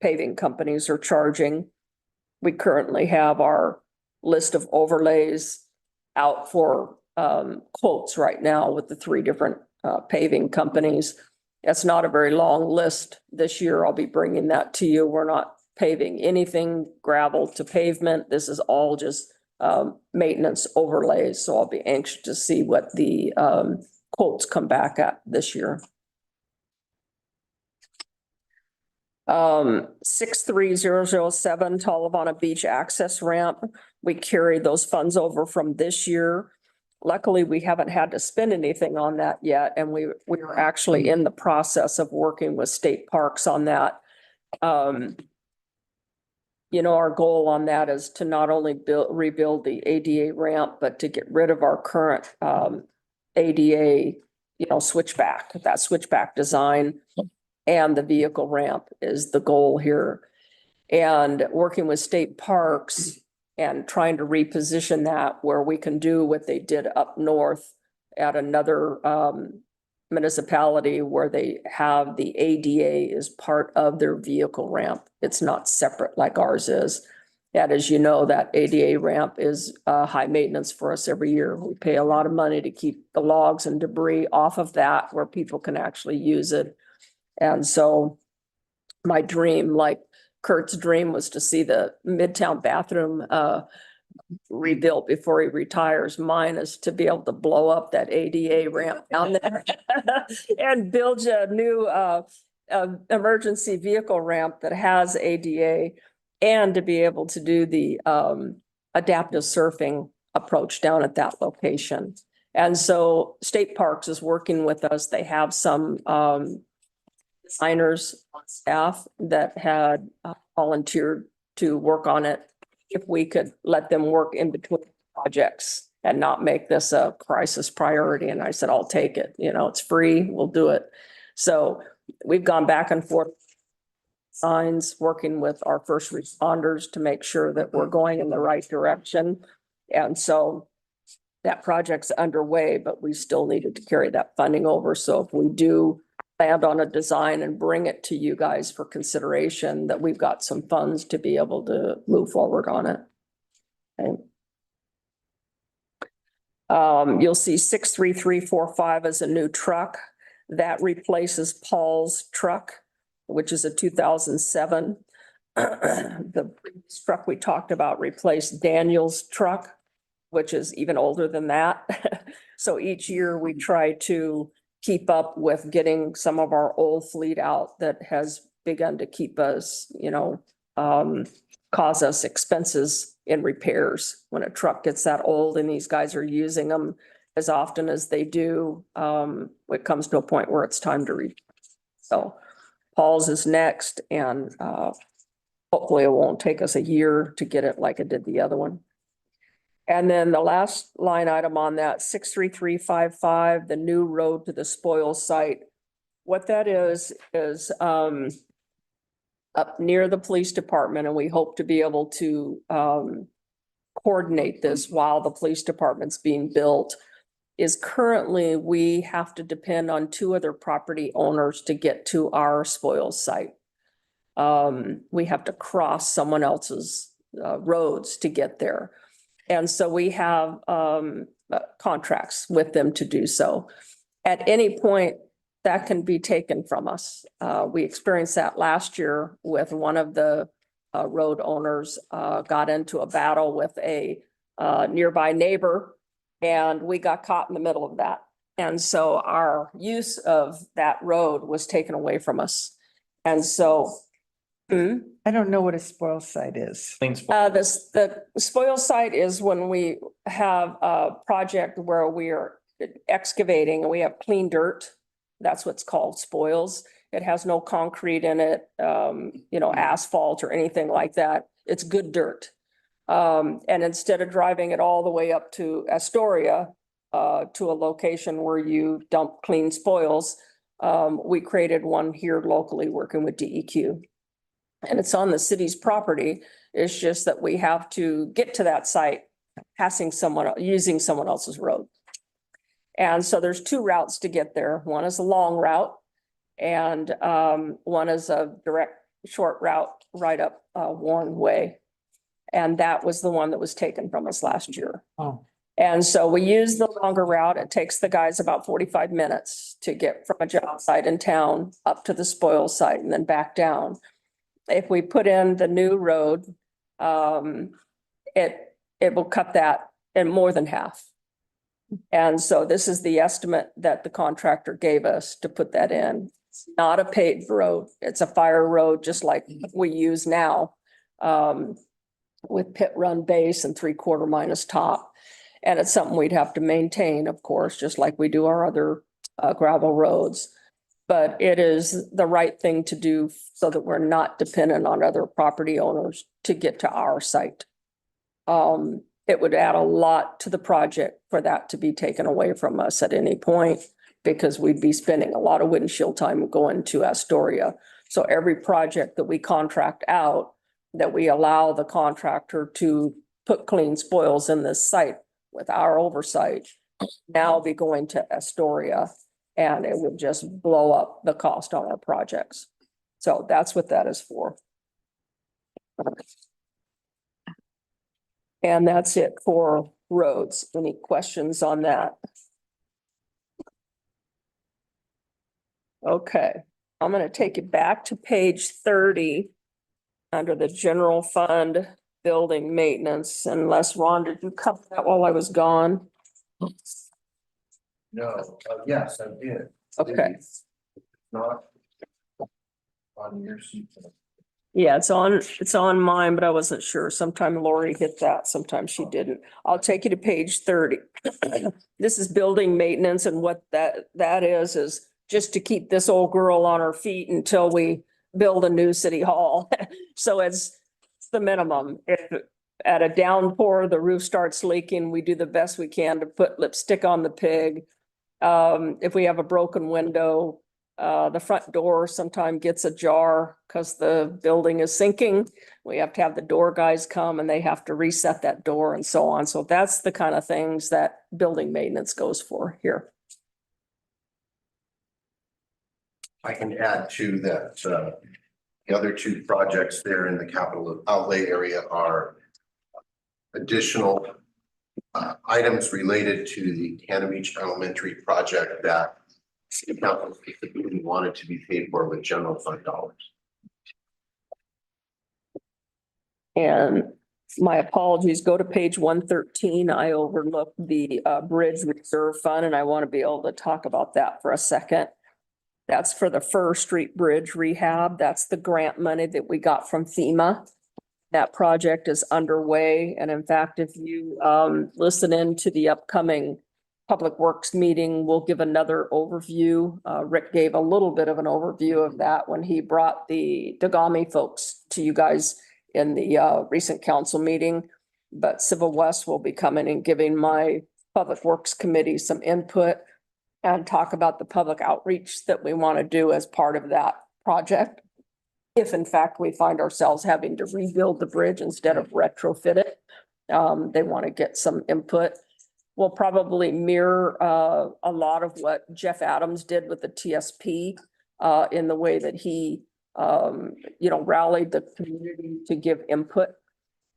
paving companies are charging. We currently have our list of overlays out for quotes right now with the 3 different paving companies. It's not a very long list. This year I'll be bringing that to you. We're not paving anything gravel to pavement. This is all just maintenance overlays. So I'll be anxious to see what the quotes come back at this year. 63007 Talivana Beach access ramp. We carried those funds over from this year. Luckily, we haven't had to spend anything on that yet, and we are actually in the process of working with state parks on that. Our goal on that is to not only rebuild the ADA ramp, but to get rid of our current ADA, switchback. That switchback design and the vehicle ramp is the goal here. And working with state parks and trying to reposition that where we can do what they did up north at another municipality where they have the ADA as part of their vehicle ramp. It's not separate like ours is. And as you know, that ADA ramp is high maintenance for us every year. We pay a lot of money to keep the logs and debris off of that where people can actually use it. And so my dream, like Kurt's dream, was to see the Midtown bathroom rebuilt before he retires. Mine is to be able to blow up that ADA ramp down there and build a new emergency vehicle ramp that has ADA, and to be able to do the adaptive surfing approach down at that location. And so State Parks is working with us. They have some designers on staff that had volunteered to work on it. If we could let them work in between projects and not make this a crisis priority. And I said, I'll take it. You know, it's free. We'll do it. So we've gone back and forth. Signs, working with our first responders to make sure that we're going in the right direction. And so that project's underway, but we still needed to carry that funding over. So if we do land on a design and bring it to you guys for consideration, that we've got some funds to be able to move forward on it. Okay. You'll see 63345 as a new truck that replaces Paul's truck, which is a 2007. The previous truck we talked about replaced Daniel's truck, which is even older than that. So each year we try to keep up with getting some of our old fleet out that has begun to keep us, you know, cause us expenses in repairs. When a truck gets that old and these guys are using them as often as they do, it comes to a point where it's time to so Paul's is next, and hopefully it won't take us a year to get it like it did the other one. And then the last line item on that, 63355, the new road to the spoils site. What that is up near the police department, and we hope to be able to coordinate this while the police department's being built. Is currently we have to depend on 2 other property owners to get to our spoils site. We have to cross someone else's roads to get there. And so we have contracts with them to do so. At any point, that can be taken from us. We experienced that last year with one of the road owners got into a battle with a nearby neighbor, and we got caught in the middle of that. And so our use of that road was taken away from us. And so I don't know what a spoil site is. the spoil site is when we have a project where we are excavating and we have clean dirt. That's what's called spoils. It has no concrete in it, you know, asphalt or anything like that. It's good dirt. And instead of driving it all the way up to Astoria, to a location where you dump clean spoils, we created one here locally working with DEQ. And it's on the city's property. It's just that we have to get to that site using someone else's road. And so there's 2 routes to get there. One is a long route, and one is a direct short route right up Warren Way. And that was the one that was taken from us last year. Oh. And so we use the longer route. It takes the guys about 45 minutes to get from a job site in town up to the spoil site and then back down. If we put in the new road, it will cut that in more than half. And so this is the estimate that the contractor gave us to put that in. It's not a paved road. It's a fire road, just like we use now, with pit run base and 3/4 minus top. And it's something we'd have to maintain, of course, just like we do our other gravel roads. But it is the right thing to do so that we're not dependent on other property owners to get to our site. It would add a lot to the project for that to be taken away from us at any point, because we'd be spending a lot of windshield time going to Astoria. So every project that we contract out, that we allow the contractor to put clean spoils in this site with our oversight, now be going to Astoria, and it would just blow up the cost on our projects. So that's what that is for. And that's it for roads. Any questions on that? Okay, I'm going to take you back to page 30 under the general fund building maintenance. Unless, Ron, did you cover that while I was gone? No, yes, I did. Okay. Not on your sheet. Yeah, it's on mine, but I wasn't sure. Sometime Lori hit that, sometimes she didn't. I'll take you to page 30. This is building maintenance, and what that is just to keep this old girl on her feet until we build a new city hall. So it's the minimum. If at a downpour, the roof starts leaking, we do the best we can to put lipstick on the pig. If we have a broken window, the front door sometime gets ajar because the building is sinking. We have to have the door guys come and they have to reset that door and so on. So that's the kind of things that building maintenance goes for here. I can add to that, the other two projects there in the capital outlay area are additional items related to the Cannon Beach Elementary project that city council specifically wanted to be paid for with general fund dollars. And my apologies, go to page 113. I overlooked the bridge reserve fund and I want to be able to talk about that for a second. That's for the First Street Bridge rehab. That's the grant money that we got from FEMA. That project is underway. And in fact, if you listen into the upcoming Public Works meeting, we'll give another overview. Rick gave a little bit of an overview of that when he brought the Dagami folks to you guys in the recent council meeting. But Civil West will be coming and giving my Public Works Committee some input and talk about the public outreach that we want to do as part of that project. If in fact we find ourselves having to rebuild the bridge instead of retrofit it, they want to get some input. We'll probably mirror a lot of what Jeff Adams did with the TSP in the way that he rallied the community to give input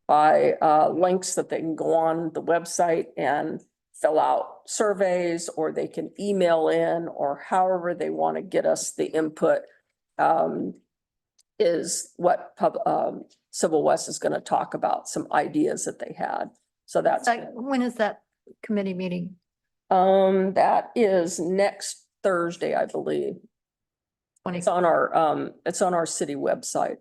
by links that they can go on the website and fill out surveys, or they can email in, or however they want to get us the input, is what Civil West is going to talk about, some ideas that they had. So that's When is that committee meeting? that is next Thursday, I believe. It's on our city website.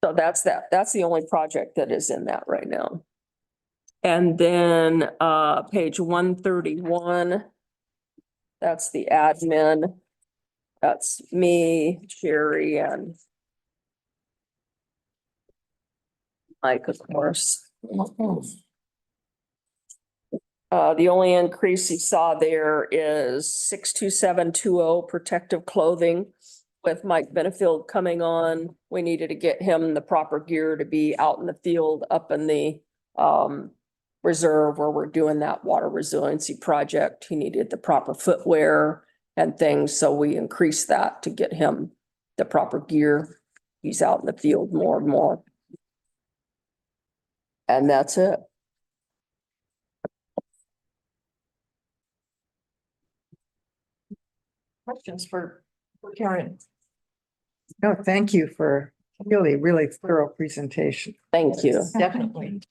So that's that. That's the only project that is in that right now. And then page 131. That's the admin. That's me, Sherry, and Mike, of course. The only increase you saw there is 62720 protective clothing. With Mike Benefield coming on, we needed to get him the proper gear to be out in the field up in the reserve where we're doing that water resiliency project. He needed the proper footwear and things, so we increased that to get him the proper gear. He's out in the field more and more. And that's it. Questions for Karen? No, thank you for really thorough presentation. Thank you. Definitely.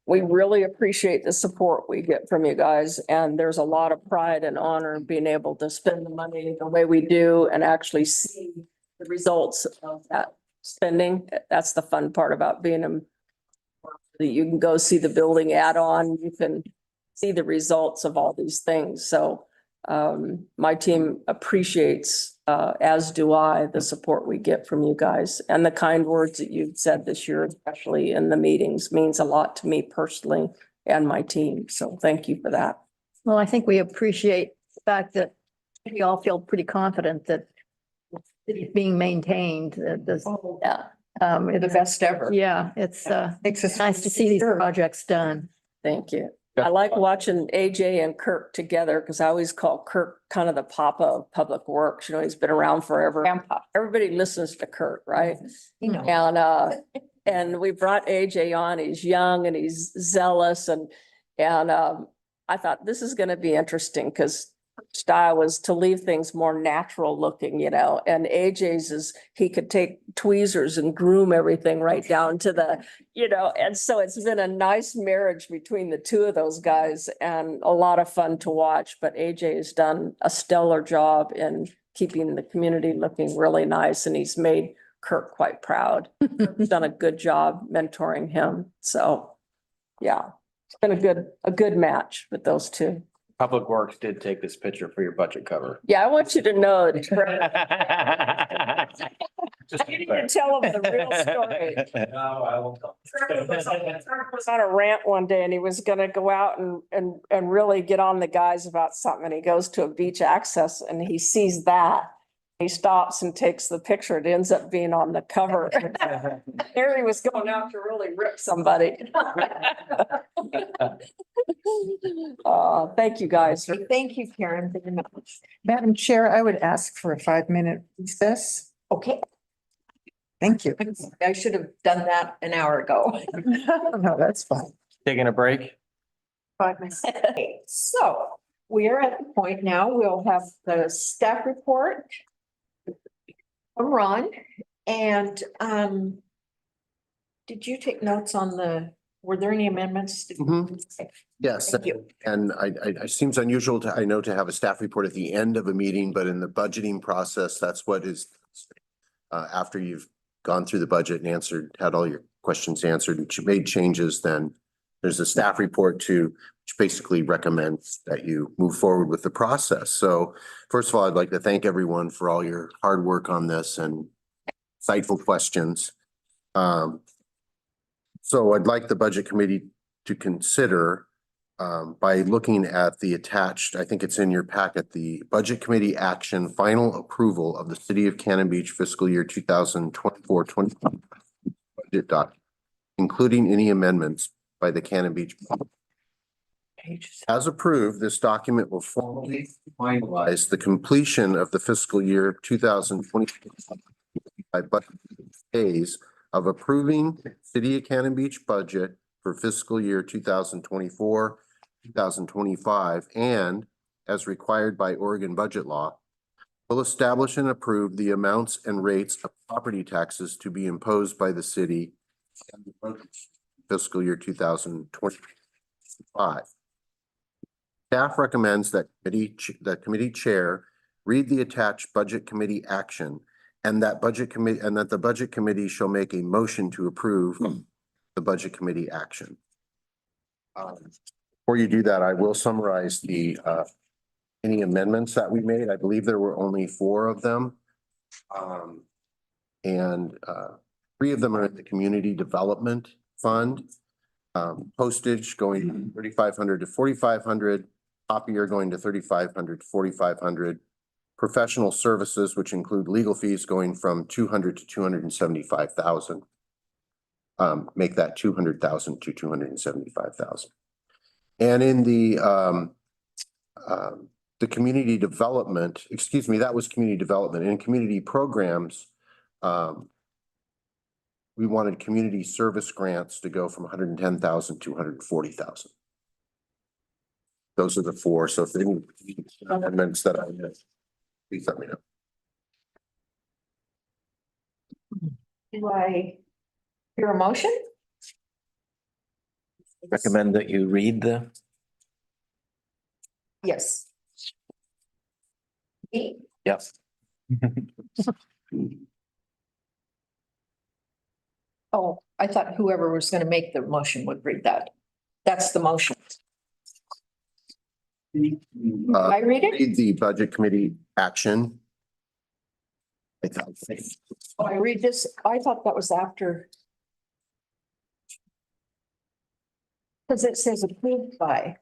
We really appreciate the support we get from you guys, and there's a lot of pride and honor in being able to spend the money the way we do and actually see the results of that spending. That's the fun part about being that you can go see the building add-on, you can see the results of all these things. So my team appreciates, as do I, the support we get from you guys, and the kind words that you've said this year, especially in the meetings, means a lot to me personally and my team. So thank you for that. Well, I think we appreciate the fact that we all feel pretty confident that it's being maintained, that this, The best ever. yeah, it's Makes us nice to see these projects done. Thank you. I like watching AJ and Kirk together because I always call Kirk kind of the papa of public works. You know, he's been around forever. Grandpa. Everybody listens to Kirk, right? You know. And we brought AJ on. He's young and he's zealous, and I thought this is going to be interesting because style was to leave things more natural looking, you know, and AJ's is he could take tweezers and groom everything right down to the, you know, and so it's been a nice marriage between the two of those guys and a lot of fun to watch. But AJ has done a stellar job in keeping the community looking really nice, and he's made Kirk quite proud. He's done a good job mentoring him. So yeah, it's been a good match with those two. Public Works did take this picture for your budget cover. Yeah, I want you to know. that Just I didn't even tell them the real story. No, I will tell. Trevor was on a rant one day and he was gonna go out and really get on the guys about something. And he goes to a beach access and he sees that. He stops and takes the picture. It ends up being on the cover. Harry was going out to really rip somebody. Thank you, guys. Thank you, Karen, very much. Madam Chair, I would ask for a 5-minute recess. Okay, Thank you. I should have done that an hour ago. No, that's fine. Taking a break? 5 minutes. Okay, so we are at the point now, we'll have the staff report from Ron, and did you take notes on were there any amendments? Mhm. Yes, Thank you. and it seems unusual to, I know, to have a staff report at the end of a meeting, but in the budgeting process, that's what is after you've gone through the budget and had all your questions answered and made changes, then there's a staff report which basically recommends that you move forward with the process. So first of all, I'd like to thank everyone for all your hard work on this and insightful questions. So I'd like the budget committee to consider by looking at the attached, I think it's in your packet, the budget committee action final approval of the City of Cannon Beach fiscal year 2024-25 budget document, including any amendments by the Cannon Beach. As approved, this document will formally finalize the completion of the fiscal year 2025 budget phase of approving City of Cannon Beach budget for fiscal year 2024-2025, and as required by Oregon budget law, will establish and approve the amounts and rates of property taxes to be imposed by the city fiscal year 2025. Staff recommends that committee chair read the attached budget committee action, and that the budget committee shall make a motion to approve the budget committee action. Before you do that, I will summarize any amendments that we made. I believe there were only 4 of them. And 3 of them are at the Community Development Fund. Postage going from 3,500 to 4,500, copier going to 3,500 to 4,500. Professional services, which include legal fees, going from 200 to 275,000. Make that 200,000 to 275,000. And in the community development, excuse me, that was community development. In community programs, we wanted community service grants to go from 110,000 to 140,000. Those are the 4. So if there are any amendments that I missed, please let me know. Do I hear a motion? Recommend that you read the. Yes. Me? Yes. Oh, I thought whoever was going to make the motion would read that. That's the motion. I read it? Read the budget committee action. Oh, I read this. I thought that was after. Because it says approved by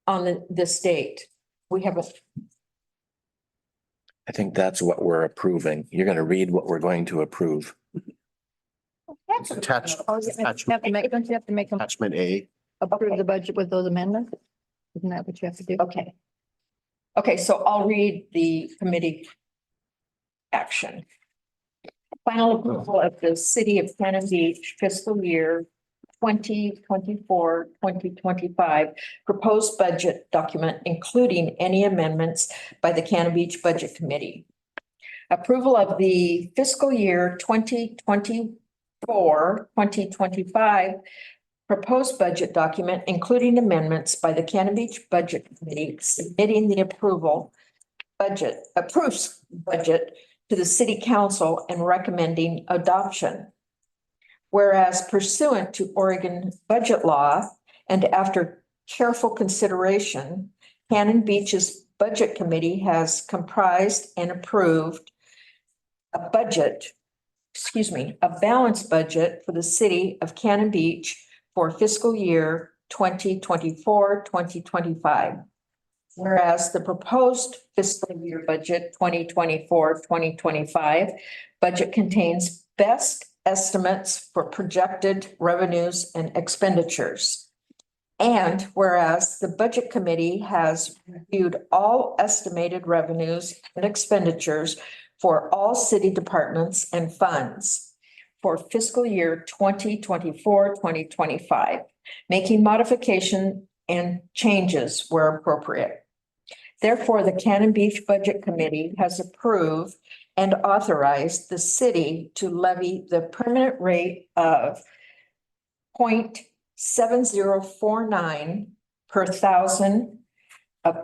on the state. We have a, I think that's what we're approving. You're going to read what we're going to approve. It's attached, Don't you have to make them attachment A. approve the budget with those amendments? Isn't that what you have to do? okay. Okay, so I'll read the committee action. Final approval of the City of Cannon Beach fiscal year 2024-2025 proposed budget document, including any amendments by the Cannon Beach Budget Committee. Approval of the fiscal year 2024-2025 proposed budget document, including amendments by the Cannon Beach Budget Committee, submitting the approves budget to the City Council and recommending adoption. Whereas pursuant to Oregon budget law and after careful consideration, Cannon Beach's Budget Committee has comprised and approved a balanced budget for the city of Cannon Beach for fiscal year 2024-2025. Whereas the proposed fiscal year budget 2024-2025 budget contains best estimates for projected revenues and expenditures. And whereas the Budget Committee has reviewed all estimated revenues and expenditures for all city departments and funds for fiscal year 2024-2025, making modification and changes where appropriate. Therefore, the Cannon Beach Budget Committee has approved and authorized the city to levy the permanent rate of 0.7049 per thousand of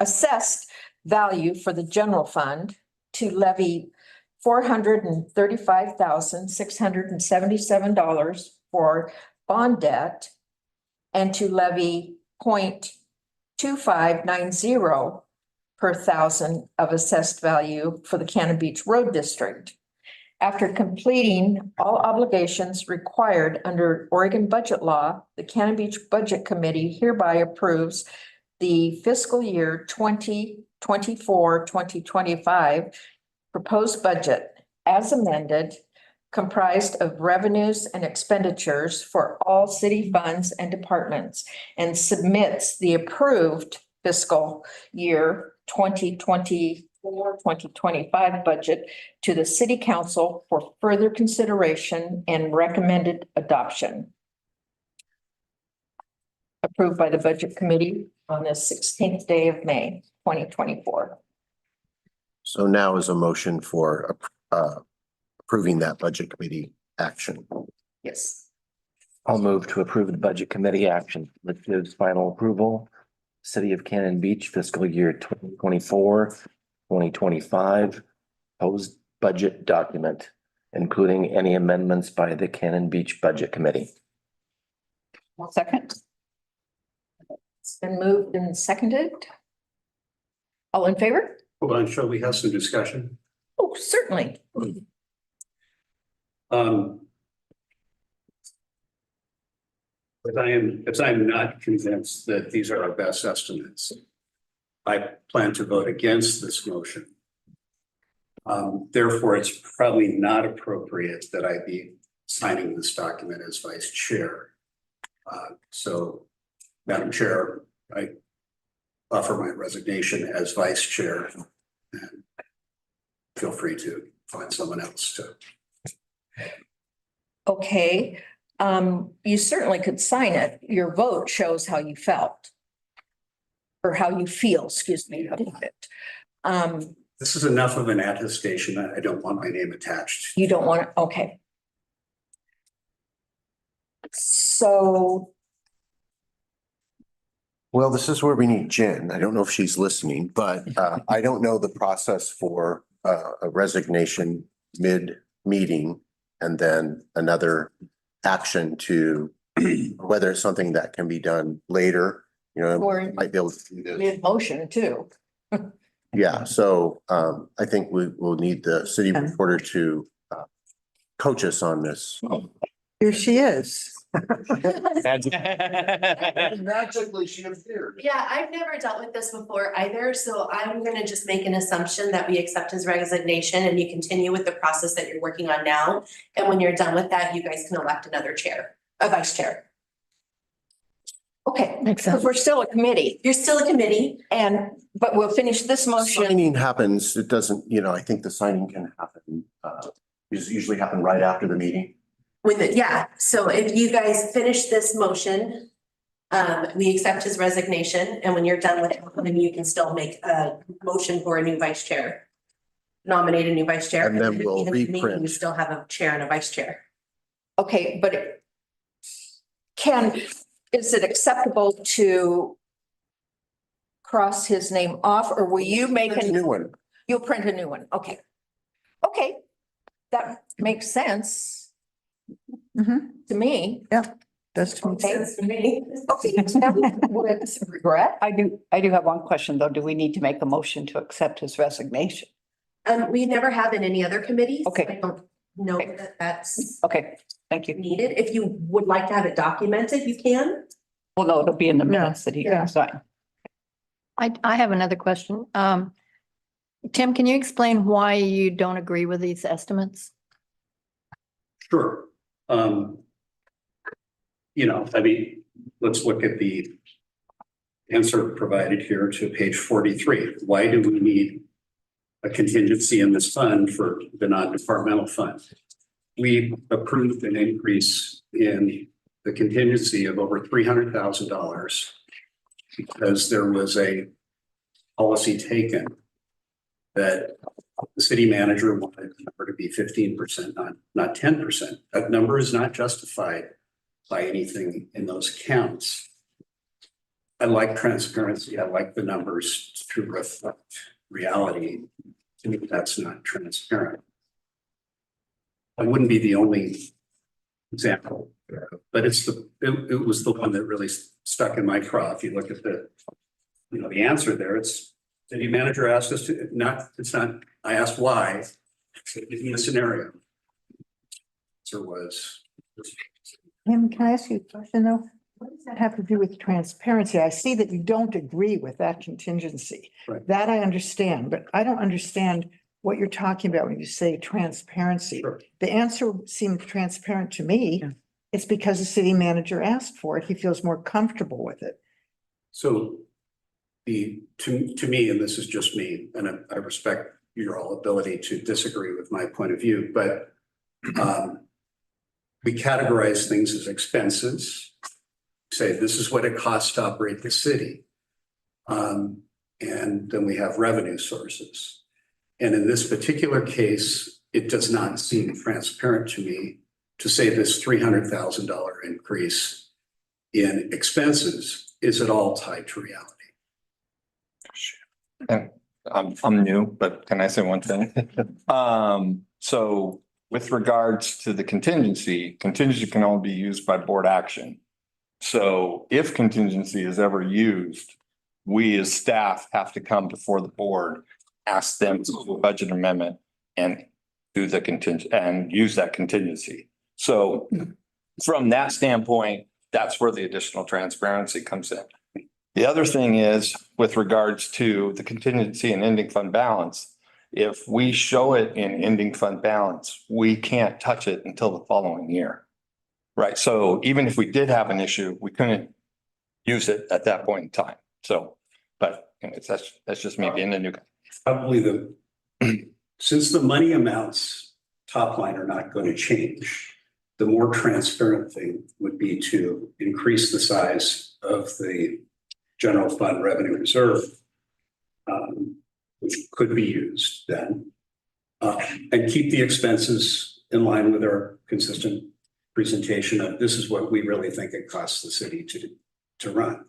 assessed value for the general fund, to levy $435,677 for bond debt, and to levy 0.2590 per thousand of assessed value for the Cannon Beach Road District. After completing all obligations required under Oregon budget law, the Cannon Beach Budget Committee hereby approves the fiscal year 2024-2025 proposed budget as amended, comprised of revenues and expenditures for all city funds and departments, and submits the approved fiscal year 2024-2025 budget to the city council for further consideration and recommended adoption. Approved by the Budget Committee on the 16th day of May, 2024. So now is a motion for approving that budget committee action. Yes. I'll move to approve the budget committee action. Listive's final approval. City of Cannon Beach fiscal year 2024-2025 proposed budget document, including any amendments by the Cannon Beach Budget Committee. Second. It's been moved and seconded. All in favor? Hold on, shall we have some discussion? Oh, certainly. But I'm not convinced that these are our best estimates. I plan to vote against this motion. Therefore, it's probably not appropriate that I be signing this document as vice chair. So, Madam Chair, I offer my resignation as vice chair. And feel free to find someone else to. Okay, you certainly could sign it. Your vote shows how you felt. Or how you feel, excuse me, about it. This is enough of an attestation. I don't want my name attached. You don't want it, okay. So, Well, this is where we need Jen. I don't know if she's listening, but I don't know the process for a resignation mid-meeting and then another action to whether it's something that can be done later, you know, or might be able to do this. mid-motion too. Yeah, so I think we will need the city reporter to coach us on this. Here she is. Magically, she appeared. Yeah, I've never dealt with this before either, so I'm gonna just make an assumption that we accept his resignation and you continue with the process that you're working on now. And when you're done with that, you guys can elect another chair, a vice chair. Okay, Makes because sense. we're still a committee You're still a committee. but we'll finish this motion. Signing happens, it doesn't, you know, I think the signing can happen, usually happen right after the meeting. Yeah, so if you guys finish this motion, we accept his resignation, and when you're done with it, then you can still make a motion for a new vice chair. Nominate a new vice chair. And then we'll even if you reprint. still have a chair and a vice chair. Okay, but is it acceptable to cross his name off, or will you make There's a new one. you'll print a new one? Okay. Okay, that makes sense Mhm. to me. Yeah. Does to me. Thanks to me. Okay, with regret. I do have one question though. Do we need to make a motion to accept his resignation? We never have in any other committees. Okay. I don't know that that's Okay, thank you. needed. If you would like to have it documented, you can. Well, no, it'll be in the Yeah, minutes that he yeah. can sign. I have another question. Tim, can you explain why you don't agree with these estimates? Sure. I mean, let's look at the answer provided here to page 43. Why do we need a contingency in this fund for the non-departmental fund? We approved an increase in the contingency of over $300,000 because there was a policy taken that the city manager wanted the number to be 15%, not 10%. That number is not justified by anything in those counts. I like transparency. I like the numbers to reflect reality. To me, that's not transparent. I wouldn't be the only example, but it was the one that really stuck in my craw. If you look at the answer there, it's city manager asked us to I asked why. So give me a scenario. Answer was. Tim, can I ask you a question though? What does that have to do with transparency? I see that you don't agree with that contingency. Right. That I understand, but I don't understand what you're talking about when you say transparency. Sure. The answer seemed transparent to me. Yeah. It's because the city manager asked for it. He feels more comfortable with it. So to me, and this is just me, and I respect your all ability to disagree with my point of view, but we categorize things as expenses, say this is what it costs to operate the city. And then we have revenue sources. And in this particular case, it does not seem transparent to me to say this $300,000 increase in expenses is at all tied to reality. And I'm new, but can I say one thing? So with regards to the contingency can only be used by board action. So if contingency is ever used, we as staff have to come before the board, ask them to do a budget amendment and do the contingent and use that contingency. So from that standpoint, that's where the additional transparency comes in. The other thing is with regards to the contingency and ending fund balance, if we show it in ending fund balance, we can't touch it until the following year. Right. So even if we did have an issue, we couldn't use it at that point in time. So, but that's just me being a new guy. Probably since the money amounts top line are not going to change, the more transparent thing would be to increase the size of the general fund revenue reserve, which could be used then, and keep the expenses in line with our consistent presentation of this is what we really think it costs the city to run.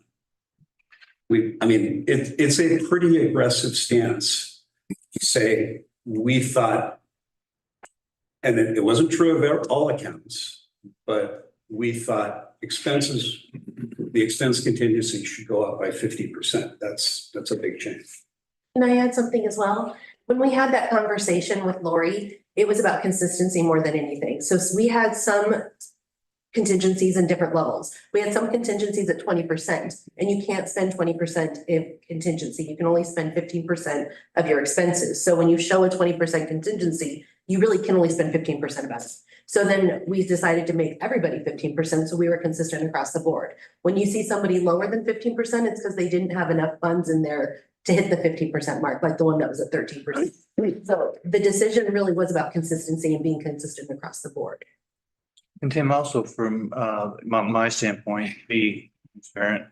It's a pretty aggressive stance to say we thought, and it wasn't true of all accounts, but we thought the expense contingency should go up by 50%. That's a big change. Can I add something as well? When we had that conversation with Lori, it was about consistency more than anything. So we had some contingencies in different levels. We had some contingencies at 20%, and you can't spend 20% in contingency. You can only spend 15% of your expenses. So when you show a 20% contingency, you really can only spend 15% of it. So then we decided to make everybody 15%, so we were consistent across the board. When you see somebody lower than 15%, it's because they didn't have enough funds in there to hit the 15% mark, like the one that was at 13%. So the decision really was about consistency and being consistent across the board. And Tim, also from my standpoint, be transparent,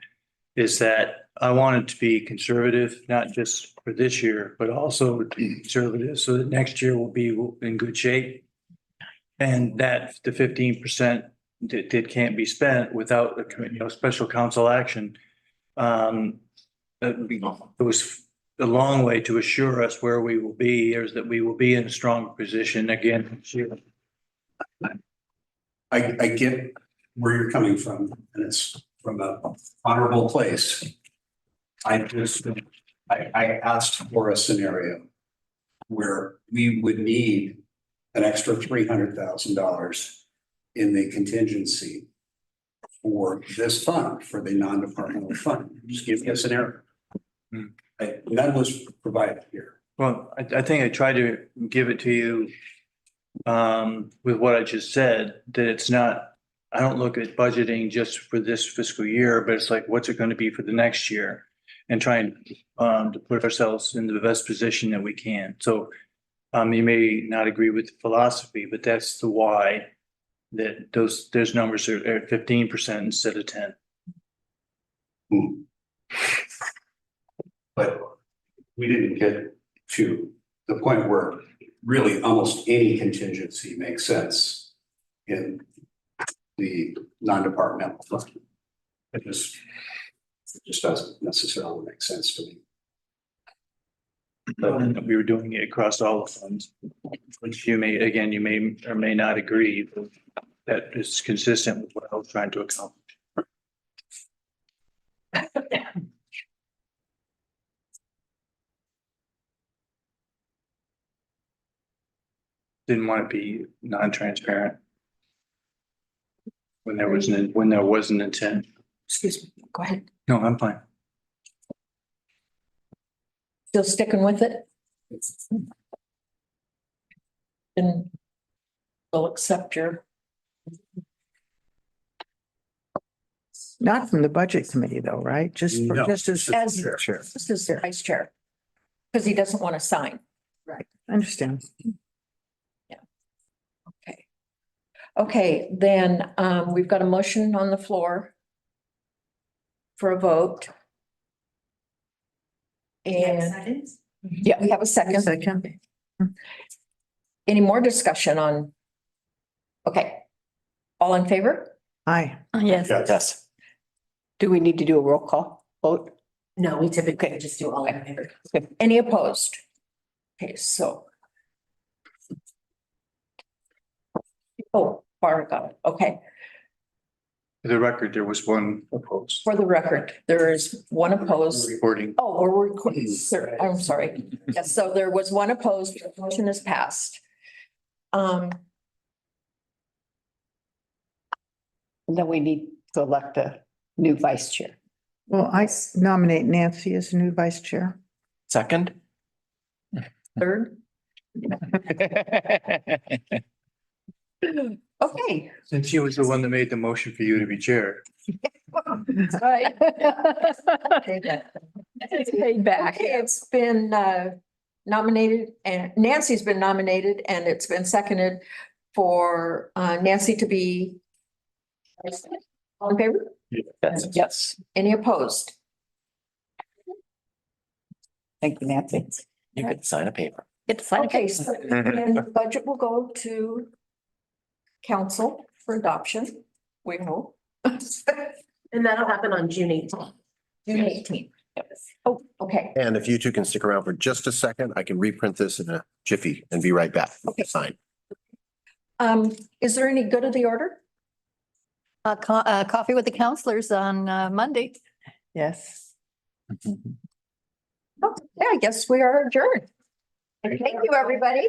is that I wanted to be conservative, not just for this year, but also to be conservative so that next year will be in good shape. And that the 15% that can't be spent without a special council action. It was a long way to assure us where we will be, is that we will be in a strong position again this year. I get where you're coming from, and it's from a honorable place. I asked for a scenario where we would need an extra $300,000 in the contingency for this fund, for the non-departmental fund. Just give me a scenario. None was provided here. Well, I think I tried to give it to you with what I just said, that it's not, I don't look at budgeting just for this fiscal year, but it's like, what's it going to be for the next year? And trying to put ourselves in the best position that we can. So you may not agree with the philosophy, but that's the why that those numbers are at 15% instead of 10. But we didn't get to the point where really almost any contingency makes sense in the non-departmental fund. It just doesn't necessarily make sense to me. But we were doing it across all the funds, which you may or may not agree, but that is consistent with what I was trying to accomplish. Didn't want to be non-transparent when there was an intent. Excuse me, go ahead. No, I'm fine. Still sticking with it? And we'll accept your, Not from the budget committee though, right? Just No. just as. as, Sure. this is the vice chair. Because he doesn't want to sign. Right, I understand. Okay. Okay, then we've got a motion on the floor for a vote. And yeah, we have a second. Second. Any more discussion on? Okay. All in favor? Aye. Yes. Yes. Do we need to do a roll call vote? No, we typically just do all in favor. Any opposed? Okay, so. Oh, Barbara got it. Okay. For the record, there was one opposed. For the record, there is one opposed. Recording. Oh, we're recording, sir. I'm sorry. Yes, so there was one opposed. The motion is passed. And then we need to elect a new vice chair. Well, I nominate Nancy as new vice chair. Second? Third. Okay. Since she was the one that made the motion for you to be chair. Right. It's paid back. Okay, it's been nominated and Nancy's been nominated and it's been seconded for Nancy to be. All in favor? Yes. Yes, Any opposed? thank you, Nancy. You could sign a paper. Get to sign Okay, it. so then the budget will go to council for adoption, we hope. And that'll happen on June 18th. June 18th. Oh, okay. And if you two can stick around for just a second, I can reprint this in a jiffy and be right back. Okay. Sign. Is there any good of the order? Coffee with the counselors on Monday. Yes. Oh, yeah, I guess we are adjourned. Thank you, everybody.